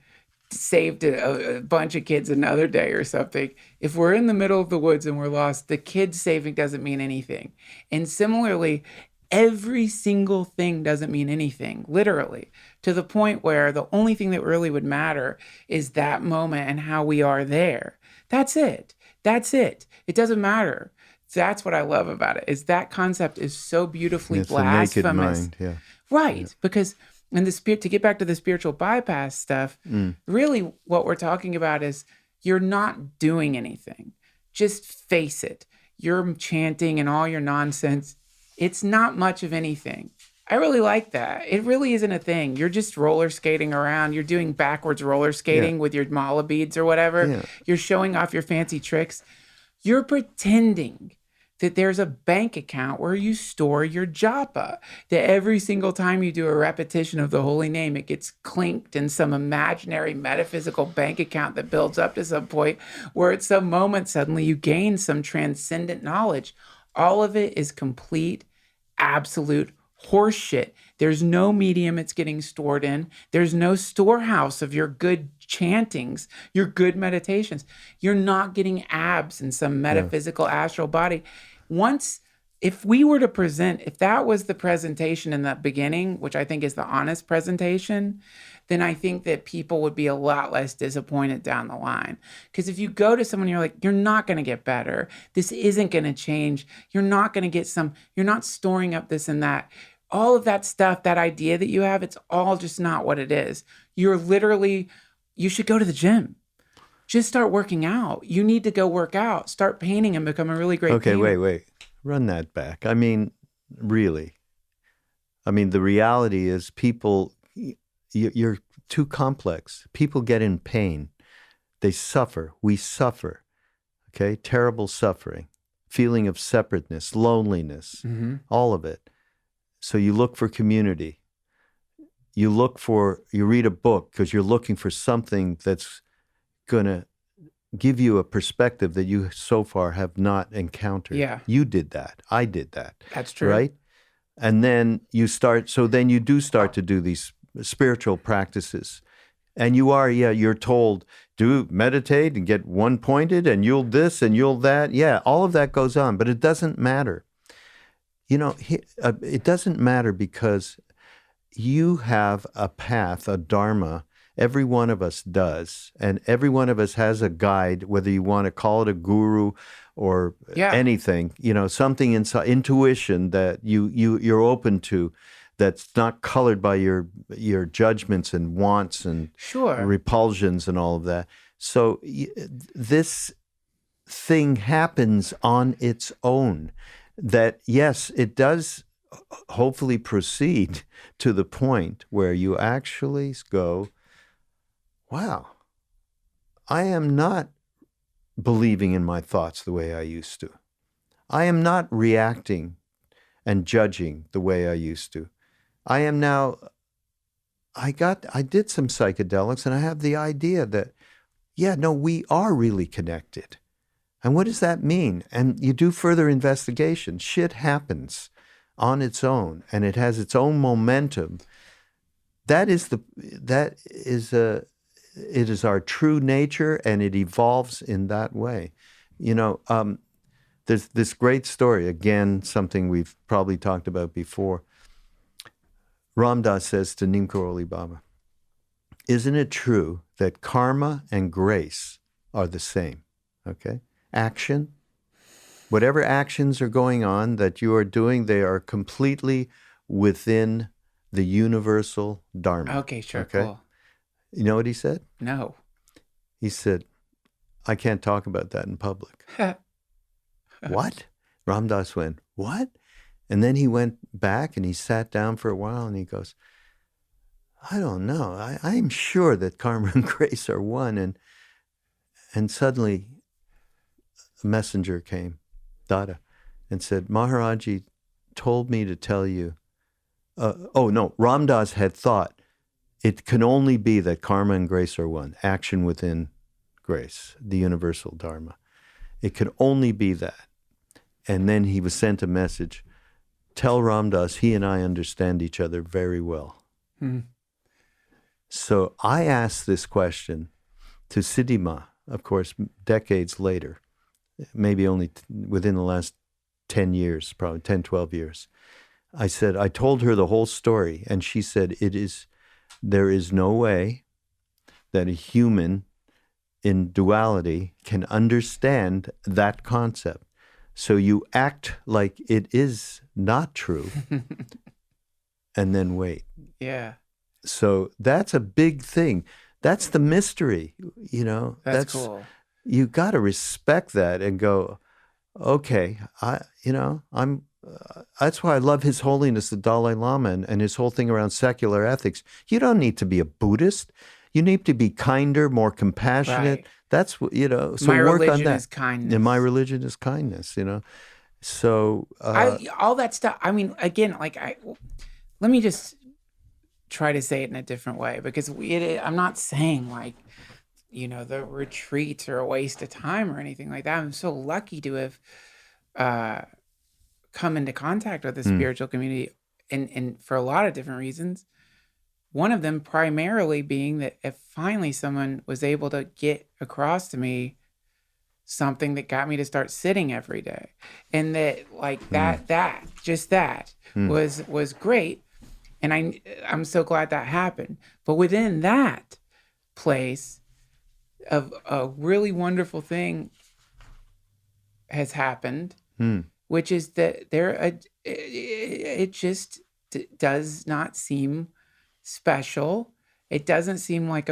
saved a bunch of kids another day or something. If we're in the middle of the woods and we're lost, the kids saving doesn't mean anything. And similarly, every single thing doesn't mean anything, literally, to the point where the only thing that really would matter is that moment and how we are there. That's it. It doesn't matter. That's what I love about it, is that concept is so beautifully blasphemous. The naked mind, yeah. Right, because in the spirit, to get back to the spiritual bypass stuff, really what we're talking about is you're not doing anything. Just face it. You're chanting and all your nonsense. It's not much of anything. I really like that. It really isn't a thing. You're just roller skating around. You're doing backwards roller skating with your mala beads or whatever. Yeah. You're showing off your fancy tricks. You're pretending that there's a bank account where you store your japa, that every single time you do a repetition of the holy name, it gets clinked in some imaginary metaphysical bank account that builds up to some point where at some moment suddenly you gain some transcendent knowledge. All of it is complete, absolute horseshit. There's no medium it's getting stored in. There's no storehouse of your good chantings, your good meditations. You're not getting abs in some metaphysical astral body. If we were to present, if that was the presentation in the beginning, which I think is the honest presentation, then I think that people would be a lot less disappointed down the line. Because if you go to someone, you're like, you're not going to get better. This isn't going to change. You're not going to get you're not storing up this and that. All of that stuff, that idea that you have, it's all just not what it is. You should go to the gym. Just start working out. You need to go work out. Start painting and become a really great painter. Wait. Run that back. I mean, really. I mean, the reality is people, you're too complex. People get in pain. They suffer. We suffer. Okay? Terrible suffering. Feeling of separateness, loneliness, all of it. So you look for community. You read a book because you're looking for something that's going to give you a perspective that you so far have not encountered. Yeah. You did that. I did that. That's true. Right? And then you do start to do these spiritual practices. And you're told, do meditate and get one-pointed and you'll this and you'll that. Yeah, all of that goes on, but it doesn't matter. It doesn't matter because you have a path, a dharma. Every one of us does. And every one of us has a guide, whether you want to call it a guru or anything, something inside, intuition that you're open to, that's not colored by your judgments and wants and repulsions and all of that. So this thing happens on its own. That, yes, it does hopefully proceed to the point where you actually go, wow, I am not believing in my thoughts the way I used to. I am not reacting and judging the way I used to. I am now, I did some psychedelics and I have the idea that, we are really connected. And what does that mean? And you do further investigation. Shit happens on its own and it has its own momentum. It is our true nature and it evolves in that way. There's this great story, again, something we've probably talked about before. Ram Dass says to Neem Karoli Baba, isn't it true that karma and grace are the same? Okay? Action, whatever actions are going on that you are doing, they are completely within the universal dharma. Okay, sure, cool. You know what he said? No. He said, I can't talk about that in public. What? Ram Dass went, what? And then he went back and he sat down for a while and he goes, I don't know. I'm sure that karma and grace are one. And suddenly a messenger came, Dada, and said, Maharaji told me to tell you. Ram Dass had thought it can only be that karma and grace are one, action within grace, the universal dharma. It could only be that. And then he was sent a message, tell Ram Dass he and I understand each other very well. So I asked this question to Siddhima, of course, decades later, maybe only within the last 10 years, probably 10, 12 years. I told her the whole story, and she said, there is no way that a human in duality can understand that concept. So you act like it is not true and then wait. Yeah. So that's a big thing. That's the mystery, That's cool. You got to respect that and go, okay, that's why I love His Holiness the Dalai Lama and his whole thing around secular ethics. You don't need to be a Buddhist. You need to be kinder, more compassionate. Right. That's what, so my work religion on that. Is kindness. And my religion is kindness, So all that stuff. I mean, again, let me just try to say it in a different way, because I'm not saying the retreats are a waste of time or anything like that. I'm so lucky to have come into contact with the spiritual community and for a lot of different reasons. one of them primarily being that if finally someone was able to get across to me something that got me to start sitting every day, and that like that was great, and I'm so glad that happened. But within that place of a really wonderful thing has happened, which is that it just does not seem special. It doesn't seem like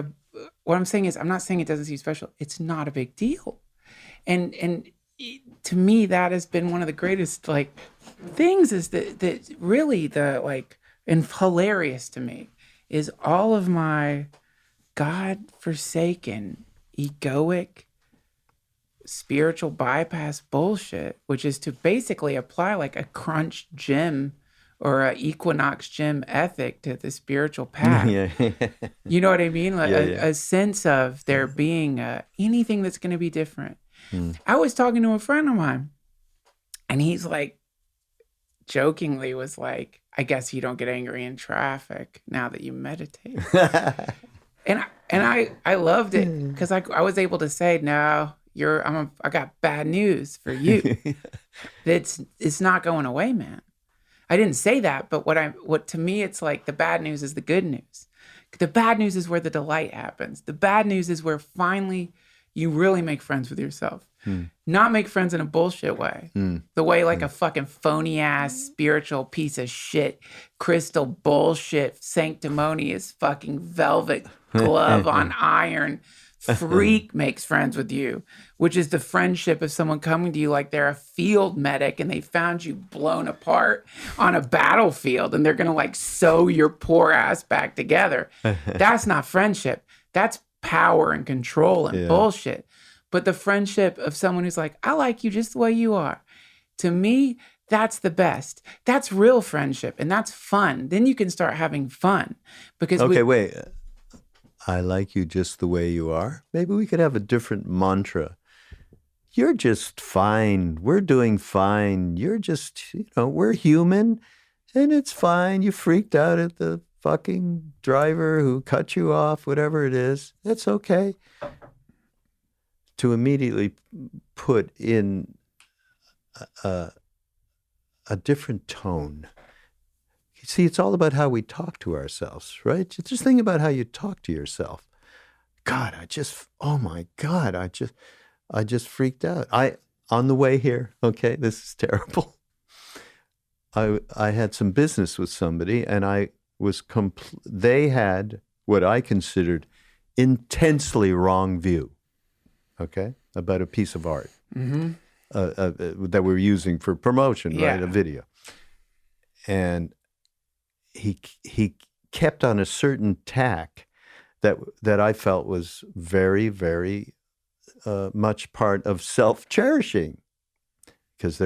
what I'm saying is, I'm not saying it doesn't seem special. It's not a big deal. And to me, that has been one of the greatest like things, is that really the like, and hilarious to me is all of my God-forsaken, egoic, spiritual bypass bullshit, which is to basically apply like a crunch gym or a equinox gym ethic to the spiritual path. Yeah. You know what I mean? Like Yeah. a sense of there being anything that's going to be different. I was talking to a friend of mine, and he's like, jokingly was like, I guess you don't get angry in traffic now that you meditate. And I loved it, because I was able to say, no, I got bad news for you. It's not going away, man. I didn't say that, but what to me, it's like the bad news is the good news. The bad news is where the delight happens. The bad news is where finally you really make friends with yourself. Not make friends in a bullshit way. The way like a fucking phony ass spiritual piece of shit, crystal bullshit, sanctimonious fucking velvet glove on iron freak makes friends with you, which is the friendship of someone coming to you like they're a field medic and they found you blown apart on a battlefield and they're going to like sew your poor ass back together. That's not friendship. That's power and control and bullshit. But the friendship of someone who's like, I like you just the way you are. To me, that's the best. That's real friendship, and that's fun. Then you can start having fun. Because wait. I like you just the way you are. Maybe we could have a different mantra. You're just fine. We're doing fine. You're just, we're human, and it's fine. You freaked out at the fucking driver who cut you off, whatever it is. That's okay. To immediately put in a different tone. See, it's all about how we talk to ourselves, right? Just think about how you talk to yourself. God, oh my God, I just freaked out. On the way here, okay, this is terrible. I had some business with somebody, and they had what I considered intensely wrong view, okay, about a piece of art that we're using for promotion, right? A video. And he kept on a certain tack that I felt was very, very much part of self-cherishing, because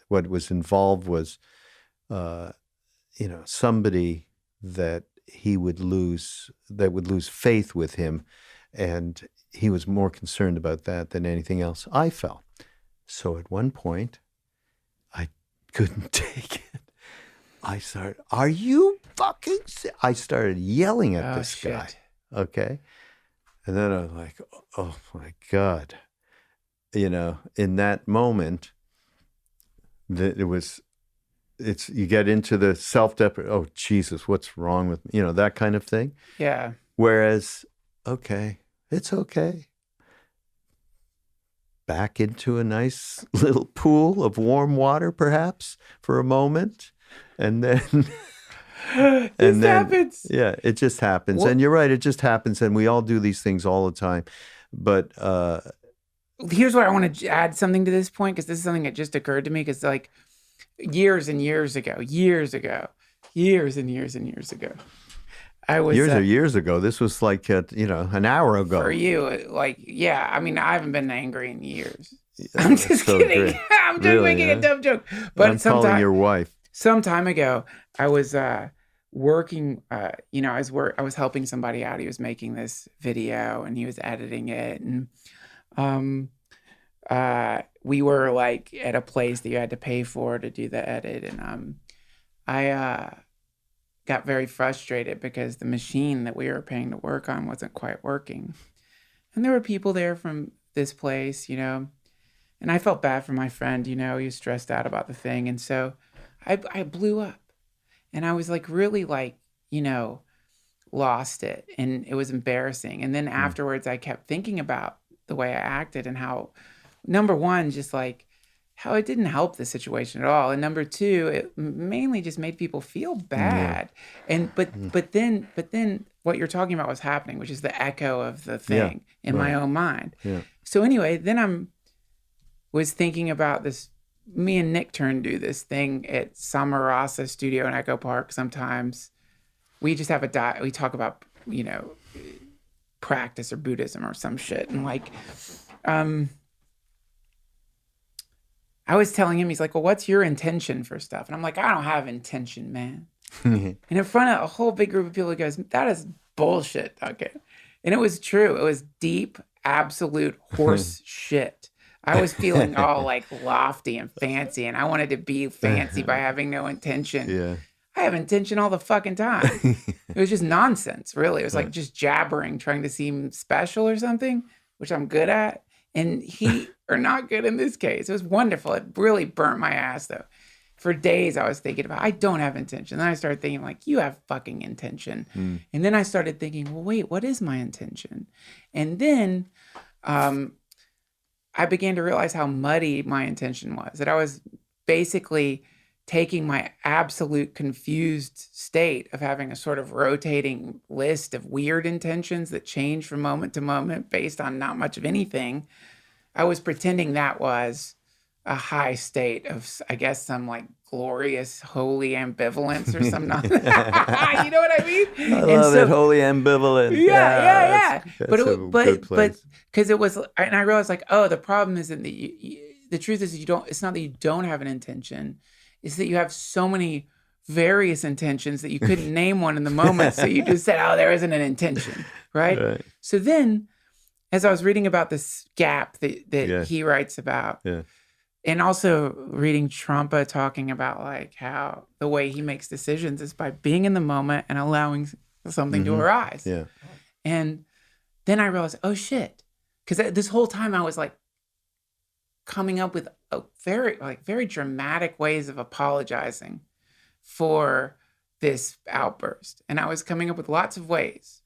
what was involved was, somebody that would lose faith with him, and he was more concerned about that than anything else, I felt. So at one point, I couldn't take it. I started, are you fucking I started yelling at this guy. Okay. And then I was like, oh my God. In that moment, you get into the self-deprecation, oh Jesus, what's wrong with me? That kind of thing. Yeah. Whereas, okay, it's okay. Back into a nice little pool of warm water, perhaps, for a moment. And then happens. Yeah, it just happens. And you're right, it just happens. And we all do these things all the time. But here's where I want to add something to this point, because this is something that just occurred to me, because like years and years ago, I was years ago. This was like an hour ago. For you, like, yeah. I mean, I haven't been angry in years. I'm just kidding. Great. I'm just making a dumb joke. But I'm calling your wife. Some time ago, I was working. I was helping somebody out. He was making this video and he was editing it, and we were like at a place that you had to pay for to do the edit, and I got very frustrated because the machine that we were paying to work on wasn't quite working. And there were people there from this place, you know, and I felt bad for my friend, you know, he was stressed out about the thing. And so I blew up, and I was like, really like, you know, lost it, and it was embarrassing. And then afterwards I kept thinking about the way I acted and how, number one, just like how it didn't help the situation at all, and number two, it mainly just made people feel bad. And but then what you're talking about was happening, which is the echo of the thing in my own mind. So anyway, then was thinking about this. Me and Nick Turn do this thing at Samarasa Studio in Echo Park sometimes. We just have we talk about, you know, practice or Buddhism or some shit. And like, I was telling him, he's like, well, what's your intention for stuff? And I'm like, I don't have intention, man. And in front of a whole big group of people, he goes, that is bullshit, Duncan. And it was true. It was deep, absolute horse shit. I was feeling all like lofty and fancy, and I wanted to be fancy by having no intention. Yeah. I have intention all the fucking time. It was just nonsense, really. It was like just jabbering, trying to seem special or something, which I'm good at. And are not good in this case. It was wonderful. It really burnt my ass, though. For days, I was thinking about, I don't have intention. Then I started thinking, like, you have fucking intention. And then I started thinking, well, wait, what is my intention? And then I began to realize how muddy my intention was, that I was basically taking my absolute confused state of having a sort of rotating list of weird intentions that change from moment to moment based on not much of anything. I was pretending that was a high state of, I guess, some like glorious, holy ambivalence or some nonsense. You know what I mean? I love it, holy ambivalence. Yeah. But because it was, and I realized like, oh, the problem isn't that the truth is it's not that you don't have an intention. It's that you have so many various intentions that you couldn't name one in the moment. So you just said, oh, there isn't an intention, right? So then, as I was reading about this gap that he writes about, and also reading Trumpa talking about like how the way he makes decisions is by being in the moment and allowing something to arise. And then I realized, oh shit. Because this whole time I was like coming up with a very dramatic ways of apologizing for this outburst. And I was coming up with lots of ways,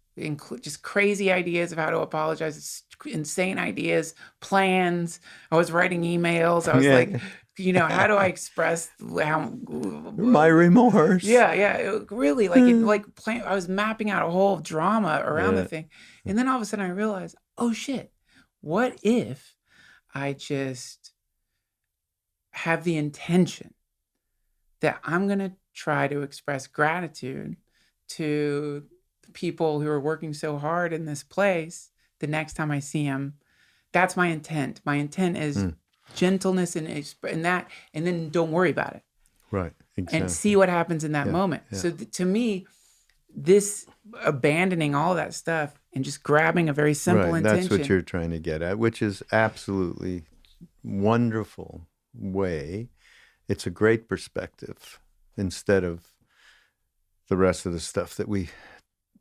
just crazy ideas of how to apologize, insane ideas, plans. I was writing emails. I was like, you know, how do I express my remorse? It really I was mapping out a whole drama around the thing. And then all of a sudden I realized, oh shit, what if I just have the intention that I'm going to try to express gratitude to the people who are working so hard in this place the next time I see them. That's my intent. My intent is gentleness and that, and then don't worry about it. Right. Exactly. And see what happens in that moment. So to me, this abandoning all that stuff and just grabbing a very simple intention. That's what you're trying to get at, which is absolutely wonderful way. It's a great perspective instead of the rest of the stuff that we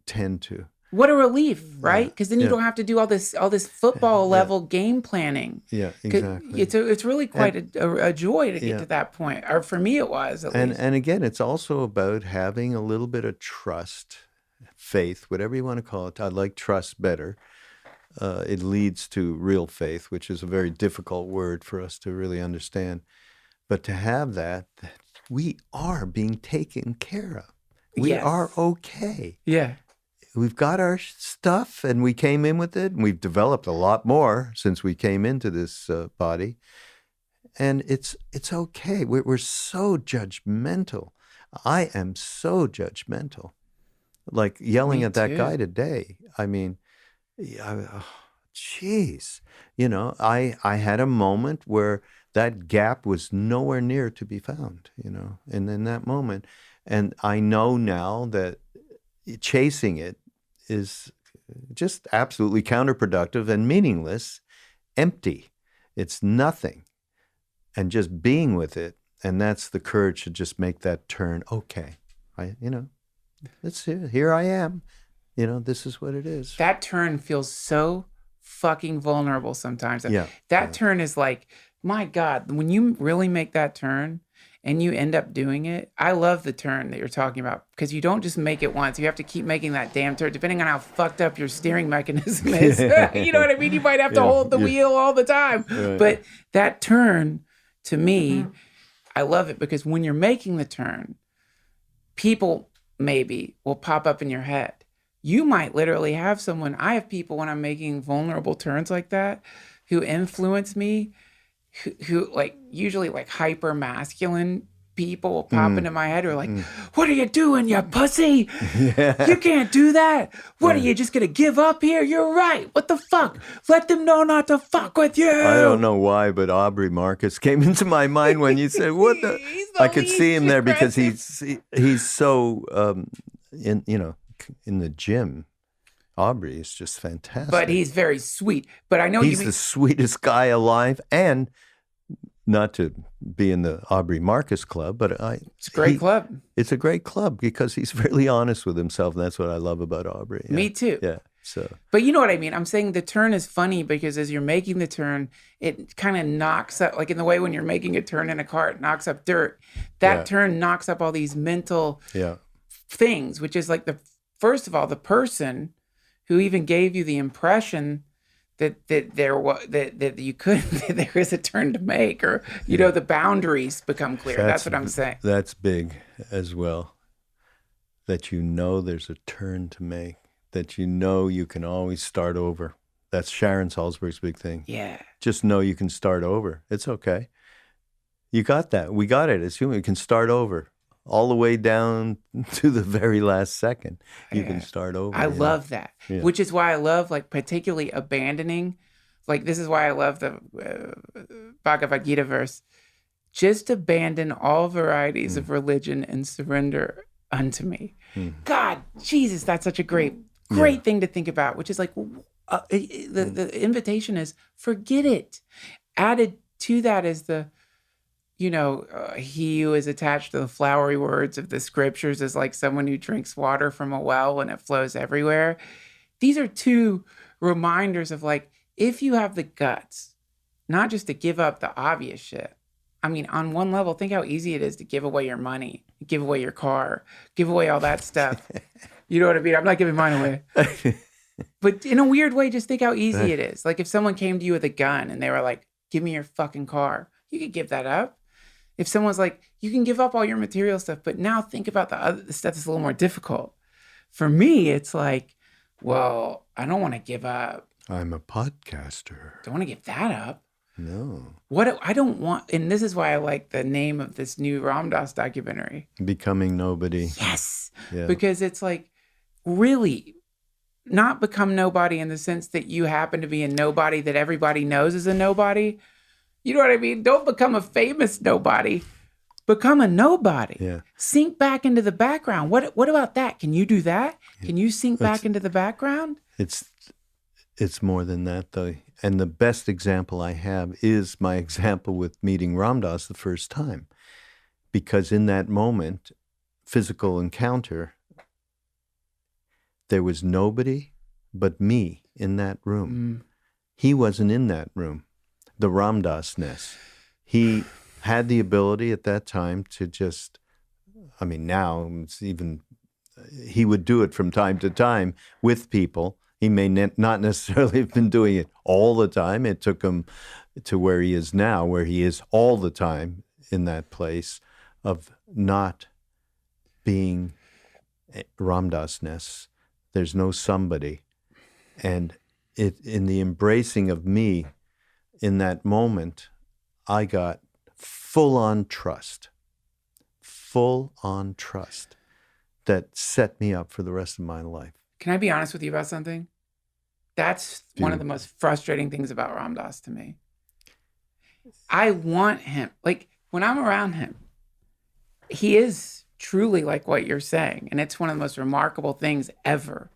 tend to. What a relief, right? Because then you don't have to do all this football level game planning. Yeah, exactly. It's really quite a joy to get to that point. Or for me, it was. At least. And again, it's also about having a little bit of trust, faith, whatever you want to call it. I like trust better. It leads to real faith, which is a very difficult word for us to really understand. But to have that we are being taken care of. We are okay. Yeah. We've got our stuff and we came in with it. And we've developed a lot more since we came into this body. And it's okay. We're so judgmental. I am so judgmental. Like yelling at that guy today. I mean, geez. You know, I had a moment where that gap was nowhere near to be found, you know, and in that moment. And I know now that chasing it is just absolutely counterproductive and meaningless, empty. It's nothing. And just being with it, and that's the courage to just make that turn. Okay, here I am. This is what it is. That turn feels so fucking vulnerable sometimes. Yeah. That turn is like, my God, when you really make that turn and you end up doing it, I love the turn that you're talking about because you don't just make it once. You have to keep making that damn turn, depending on how fucked up your steering mechanism is. You know what I mean? You might have to hold the wheel all the time. Right. But that turn, to me, I love it because when you're making the turn, people maybe will pop up in your head. You might literally have someone. I have people when I'm making vulnerable turns like that who influence me, who like usually like hyper masculine people will pop into my head who are like, what are you doing, you pussy? Yeah. You can't do that. What are you just going to give up here? You're right. What the fuck? Let them know not to fuck with you. I don't know why, but Raghu Markus came into my mind when you said, what the? I could see him there because he's so, in the gym. Aubrey is just fantastic. But he's very sweet. But I know he's the sweetest guy alive, and not to be in the Raghu Markus club, but it's a great club. It's a great club because he's really honest with himself, and that's what I love about Aubrey. Yeah. Me too. Yeah. So, but you know what I mean? I'm saying the turn is funny because as you're making the turn, it kind of knocks up, like in the way when you're making a turn in a car, it knocks up dirt. That turn knocks up all these mental things, which is like first of all, the person who even gave you the impression that there is a turn to make, or the boundaries become clear. That's what I'm saying. That's big as well. That there's a turn to make. That you can always start over. That's Sharon Salzberg's big thing. Yeah. Just know you can start over. It's okay. You got that. We got it. As human, we can start over. All the way down to the very last second, you can start over. I love that, which is why I love, like, particularly abandoning. Like, this is why I love the Bhagavad Gita verse. Just abandon all varieties of religion and surrender unto me. God, Jesus, that's such a great thing to think about, which is like, the invitation is forget it. Added to that is the, he who is attached to the flowery words of the scriptures is like someone who drinks water from a well and it flows everywhere. These are two reminders of like, if you have the guts, not just to give up the obvious shit. I mean, on one level, think how easy it is to give away your money, give away your car, give away all that stuff. You know what I mean? I'm not giving mine away. But in a weird way, just think how easy it is. Like if someone came to you with a gun and they were like, give me your fucking car, you could give that up. If someone's like, you can give up all your material stuff, but now think about the stuff that's a little more difficult. For me, it's like, well, I don't want to give up. I'm a podcaster. Don't want to give that up. No. What I don't want, and this is why I like the name of this new Ram Dass documentary. Becoming Nobody. Yes. Yeah. Because it's like, really, not become nobody in the sense that you happen to be a nobody that everybody knows is a nobody. You know what I mean? Don't become a famous nobody. Become a nobody. Yeah. Sink back into the background. What about that? Can you do that? Can you sink back into the background? It's more than that, though. And the best example I have is my example with meeting Ram Dass the first time. Because in that moment, physical encounter, there was nobody but me in that room. He wasn't in that room. The Ram Dass-ness. He had the ability at that time to just, I mean, now it's even, he would do it from time to time with people. He may not necessarily have been doing it all the time. It took him to where he is now, where he is all the time in that place of not being Ram Dass-ness. There's no somebody. And in the embracing of me, in that moment, I got full-on trust that set me up for the rest of my life. Can I be honest with you about something? That's one of the most frustrating things about Ram Dass to me. I want him, like when I'm around him, he is truly like what you're saying. And it's one of the most remarkable things ever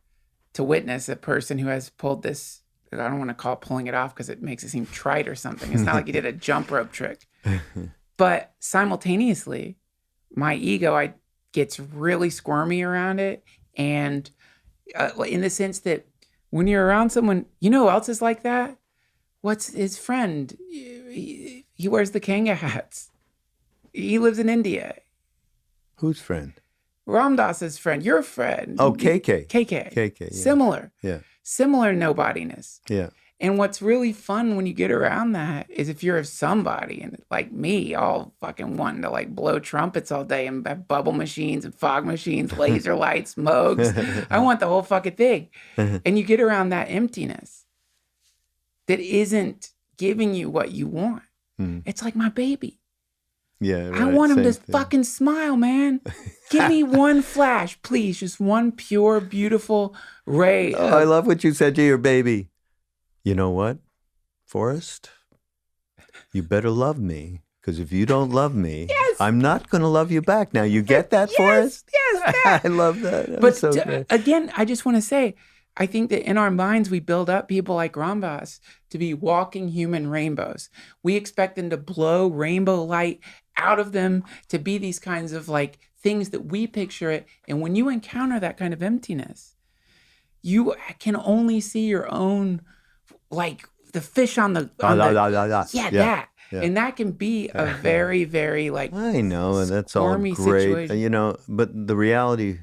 to witness a person who has pulled this. I don't want to call it pulling it off because it makes it seem trite or something. It's not like he did a jump rope trick. But simultaneously, my ego, gets really squirmy around it. And in the sense that when you're around someone, you know who else is like that? What's his friend? He wears the Kanga hats. He lives in India. Whose friend? Ram Dass's friend, your friend. Oh, KK. KK. KK, yeah. Similar. Yeah. Similar nobodiness. Yeah. And what's really fun when you get around that is if you're somebody and like me, all fucking wanting to like blow trumpets all day and have bubble machines and fog machines, laser lights, Moogs. I want the whole fucking thing. And you get around that emptiness that isn't giving you what you want. It's like my baby. Yeah, right. I want him to Same thing. fucking smile, man. Give me one flash, please. Just one pure, beautiful ray. Oh, I love what you said to your baby. You know what, Forrest? You better love me, because if you don't love me, Yes. I'm not going to love you back. Now, you get that, Forrest? Yes, that. I love that. That But was so great. again, I just want to say, I think that in our minds, we build up people like Rambas to be walking human rainbows. We expect them to blow rainbow light out of them, to be these kinds of like things that we picture it. And when you encounter that kind of emptiness, you can only see your own, like the fish on the, that. Yeah. And that can be a very, very like, I know, and that's all squirmy great, situation. you know. But the reality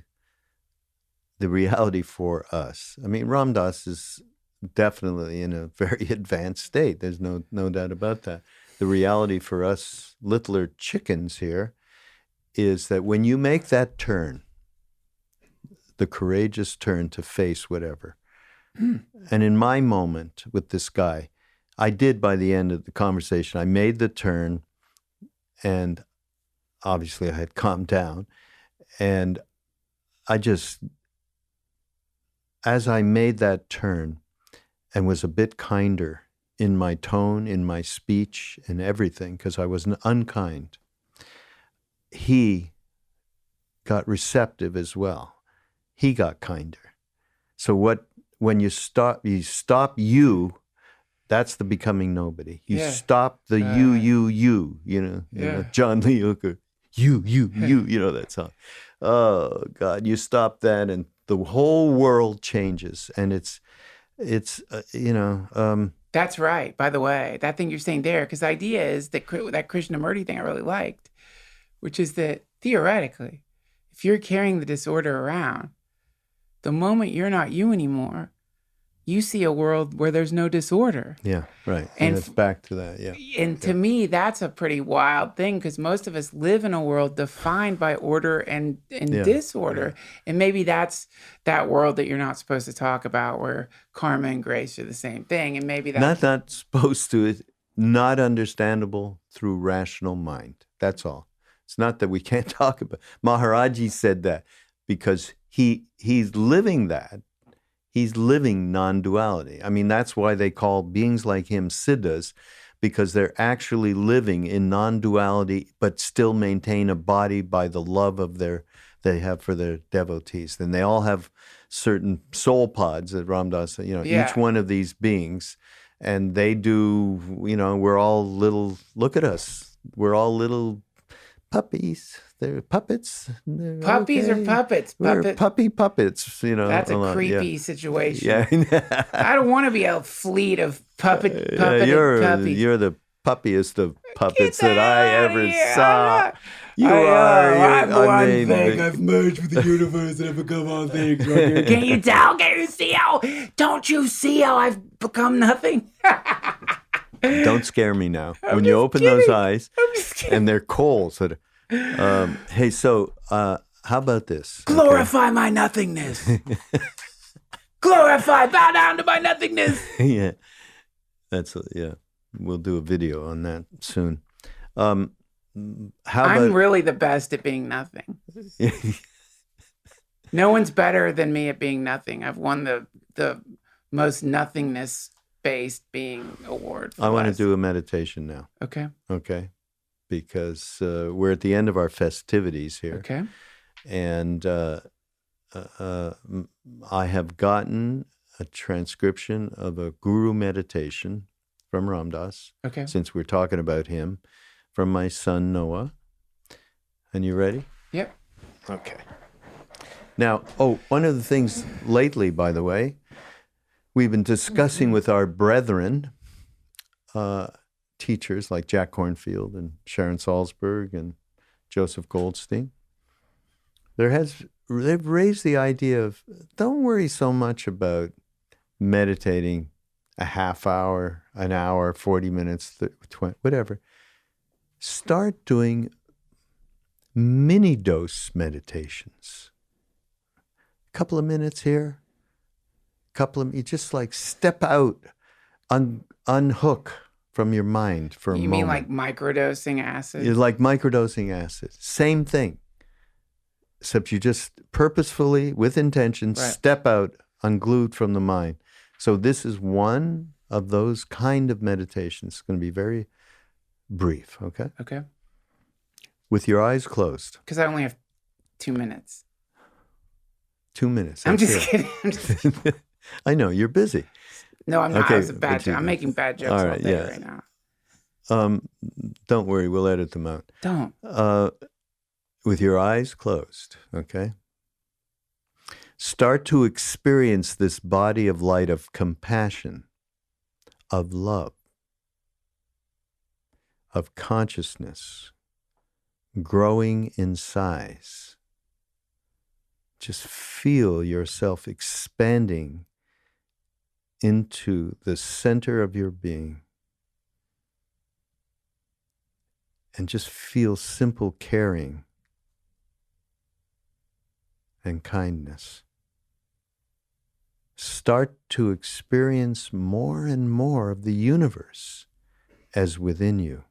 for us, I mean, Ram Dass is definitely in a very advanced state. There's no doubt about that. The reality for us littler chickens here is that when you make that turn, the courageous turn to face whatever, and in my moment with this guy, I did by the end of the conversation, I made the turn, and obviously I had calmed down, and I just, as I made that turn and was a bit kinder in my tone, in my speech, in everything, because I was unkind, he got receptive as well. He got kinder. So when you stop you, that's the becoming nobody. You stop the you know, John Lee Hooker, you know that song. Oh God, you stop that and the whole world changes, and it's That's right. By the way, that thing you're saying there, because the idea is that Krishnamurti thing I really liked, which is that theoretically, if you're carrying the disorder around, the moment you're not you anymore, you see a world where there's no disorder. Yeah, right. And And it's back to that, yeah. And to me, that's a pretty wild thing, because most of us live in a world defined by order and disorder. And maybe that's that world that you're not supposed to talk about, where karma and grace are the same thing. And maybe that's Not supposed to, it's not understandable through rational mind. That's all. It's not that we can't talk about. Maharaji said that because he's living that. He's living non-duality. I mean, that's why they call beings like him siddhas, because they're actually living in non-duality, but still maintain a body by the love they have for their devotees. Then they all have certain soul pods that Ram Dass, each one of these beings, and they do, we're all little, look at us. We're all little puppies. They're puppets. puppies or puppets. We're puppy puppets, That's a creepy situation. Yeah. I don't want to be a fleet of puppies. You're the puppiest of puppets that I ever saw. I'm one mean, thing. I've merged with the universe and I've become all things. Can you tell? Can you see how? Don't you see how I've become nothing? Don't scare me now. When you open those eyes, and they're coals. Hey, so how about this? Glorify my nothingness. Glorify, bow down to my nothingness. Yeah, we'll do a video on that soon. I'm really the best at being nothing. No one's better than me at being nothing. I've won the most nothingness-based being award. I want to do a meditation now. Okay. Because we're at the end of our festivities here. Okay. And I have gotten a transcription of a guru meditation from Ram Dass. Okay. Since we're talking about him, from my son Noah. And you ready? Yep. Okay. Now, one of the things lately, by the way, we've been discussing with our brethren, teachers like Jack Kornfield and Sharon Salzberg and Joseph Goldstein. They've raised the idea of, don't worry so much about meditating a half hour, an hour, 40 minutes, 20, whatever. Start doing mini dose meditations. A couple of minutes here, you just like step out, unhook from your mind for a moment. You mean like microdosing acid? It's like microdosing acid. Same thing. Except you just purposefully, with intention, step out, unglued from the mind. So this is one of those kind of meditations. It's going to be very brief, okay? Okay. With your eyes closed. Because I only have 2 minutes. 2 minutes. I'm just kidding. I know, you're busy. No, I'm not. Okay, It's a bad joke. I'm making bad jokes all day right now. Don't worry, we'll edit them out. Don't. With your eyes closed, okay? Start to experience this body of light of compassion, of love, of consciousness, growing in size. Just feel yourself expanding into the center of your being. And just feel simple caring and kindness. Start to experience more and more of the universe as within you.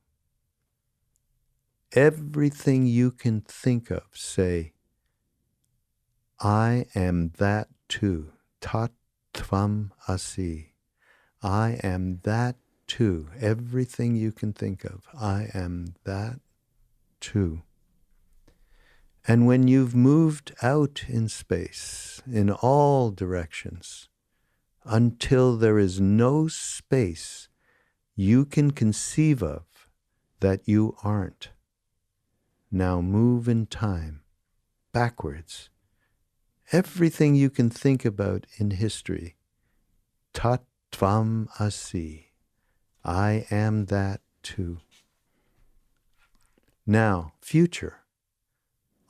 Everything you can think of, say, I am that too. Tat tvam asi. I am that too. Everything you can think of, I am that too. And when you've moved out in space, in all directions, until there is no space you can conceive of that you aren't, now move in time, backwards. Everything you can think about in history, tat tvam asi. I am that too. Now, future.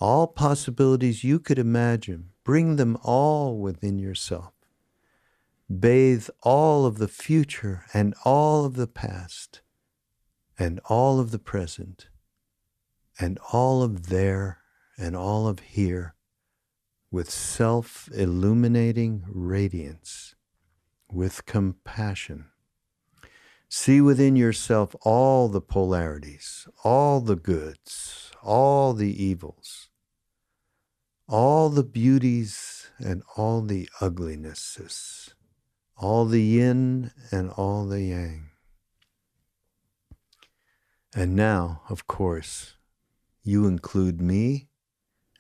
All possibilities you could imagine, bring them all within yourself. Bathe all of the future and all of the past and all of the present and all of there and all of here with self-illuminating radiance, with compassion. See within yourself all the polarities, all the goods, all the evils, all the beauties and all the uglinesses, all the yin and all the yang. And now, of course, you include me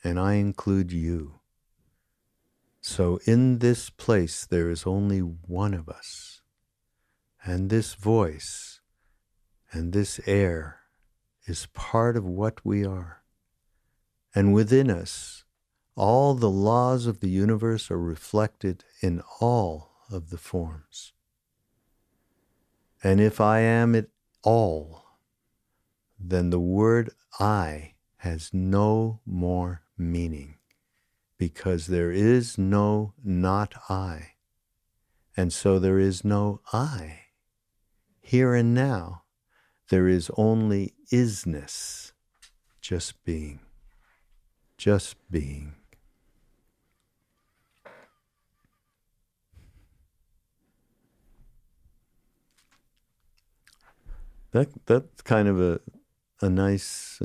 and I include you. So in this place, there is only one of us. And this voice and this air is part of what we are. And within us, all the laws of the universe are reflected in all of the forms. And if I am it all, then the word I has no more meaning, because there is no not I. And so there is no I. Here and now, there is only isness, just being, just being. That's kind of a nice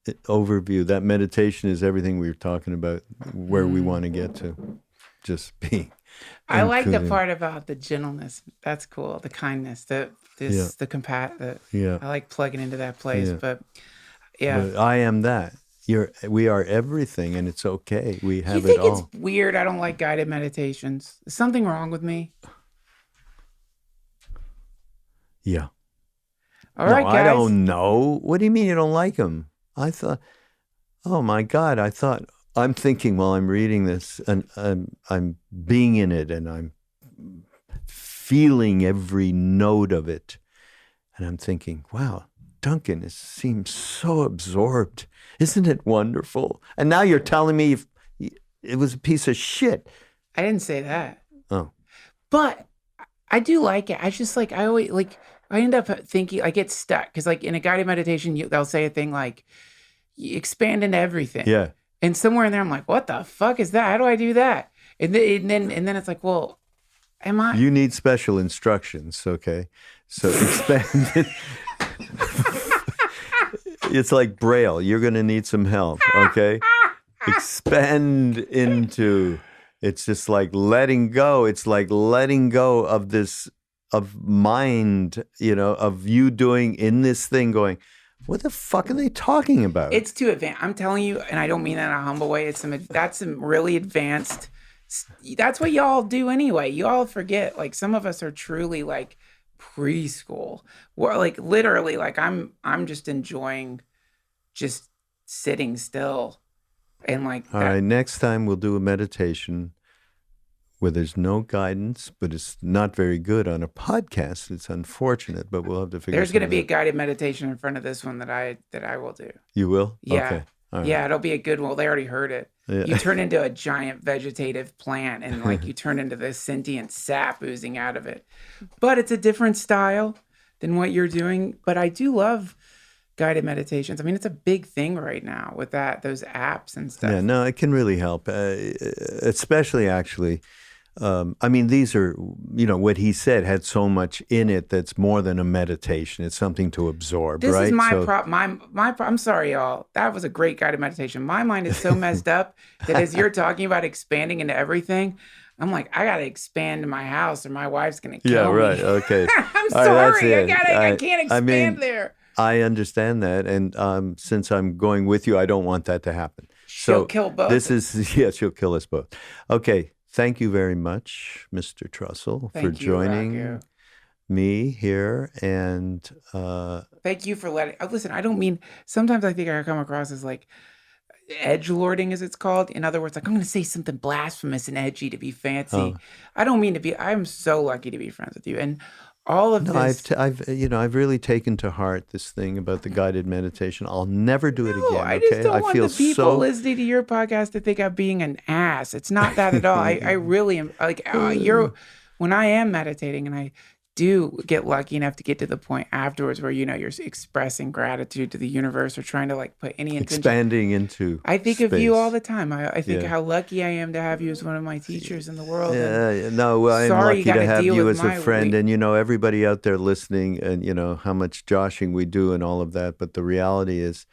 overview. That meditation is everything we were talking about, where we want to get to, just being. I like the part about the gentleness. That's cool. The kindness, the compassion. I like plugging into that place. But But I am that. We are everything, and it's okay. We have it all. You think it's weird? I don't like guided meditations. Is something wrong with me? Yeah. All right, guys. I don't know. What do you mean you don't like them? I oh my God, I'm thinking while I'm reading this, and I'm being in it, and I'm feeling every note of it. And I'm thinking, wow, Duncan seems so absorbed. Isn't it wonderful? And now you're telling me it was a piece of shit. I didn't say that. Oh. But I do like it. I just like, I always like, I end up thinking, I get stuck. Because like in a guided meditation, they'll say a thing like, you expand into everything. Yeah. And somewhere in there, I'm like, what the fuck is that? How do I do that? And then it's like, well, am I? You need special instructions, okay? So expand. It's like Braille. You're going to need some help, okay? Expand into. It's just like letting go. It's like letting go of this, of mind, of you doing in this thing going, what the fuck are they talking about? It's too advanced. I'm telling you, and I don't mean that in a humble way. That's some really advanced. That's what y'all do anyway. You all forget. Like some of us are truly like preschool, or like literally, like I'm just enjoying just sitting still, and like. All right, next time we'll do a meditation where there's no guidance, but it's not very good on a podcast. It's unfortunate, but we'll have to figure. There's going to be a guided meditation in front of this one that I will do. You will? Yeah. Okay. All right. Yeah, it'll be a good one. They already heard it. Yeah. You turn into a giant vegetative plant, and like you turn into this sentient sap oozing out of it. But it's a different style than what you're doing. But I do love guided meditations. I mean, it's a big thing right now with those apps and stuff. Yeah, no, it can really help, especially actually. I mean, these are, what he said had so much in it that's more than a meditation. It's something to absorb, this right? This is my I'm sorry, y'all. That was a great guided meditation. My mind is so messed up that as you're talking about expanding into everything, I'm like, I got to expand to my house or my wife's going to kill me. Yeah, right. Okay. I'm sorry. I can't expand there. I understand that. And since I'm going with you, I don't want that to happen. She'll kill both. She'll kill us both. Okay. Thank you very much, Mr. Trussell, for joining me here. And thank you for listen, I don't mean, sometimes I think I come across as like edgelording, as it's called. In other words, like I'm going to say something blasphemous and edgy to be fancy. Oh. I don't mean to be, I'm so lucky to be friends with you. And all of this. I've really taken to heart this thing about the guided meditation. I'll never do it again. I just don't want the people listening to your podcast to think I'm being an ass. It's not that at all. I really am like when I am meditating, and I do get lucky enough to get to the point afterwards where you're expressing gratitude to the universe or trying to like put any intention. Expanding into. I think of you all the time. I think how lucky I am to have you as one of my teachers in the world. I'm lucky to have you as a friend, and everybody out there listening, and how much joshing we do and all of that. But the reality is,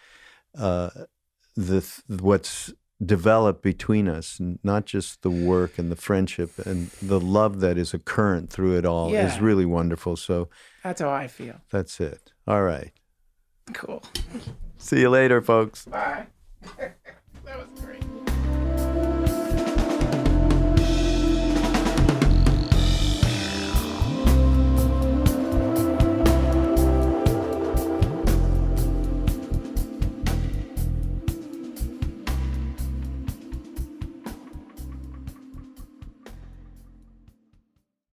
what's developed between us, not just the work and the friendship and the love that is a current through it all, is really wonderful. So that's how I feel. That's it. All right. Cool. See you later, folks. Bye.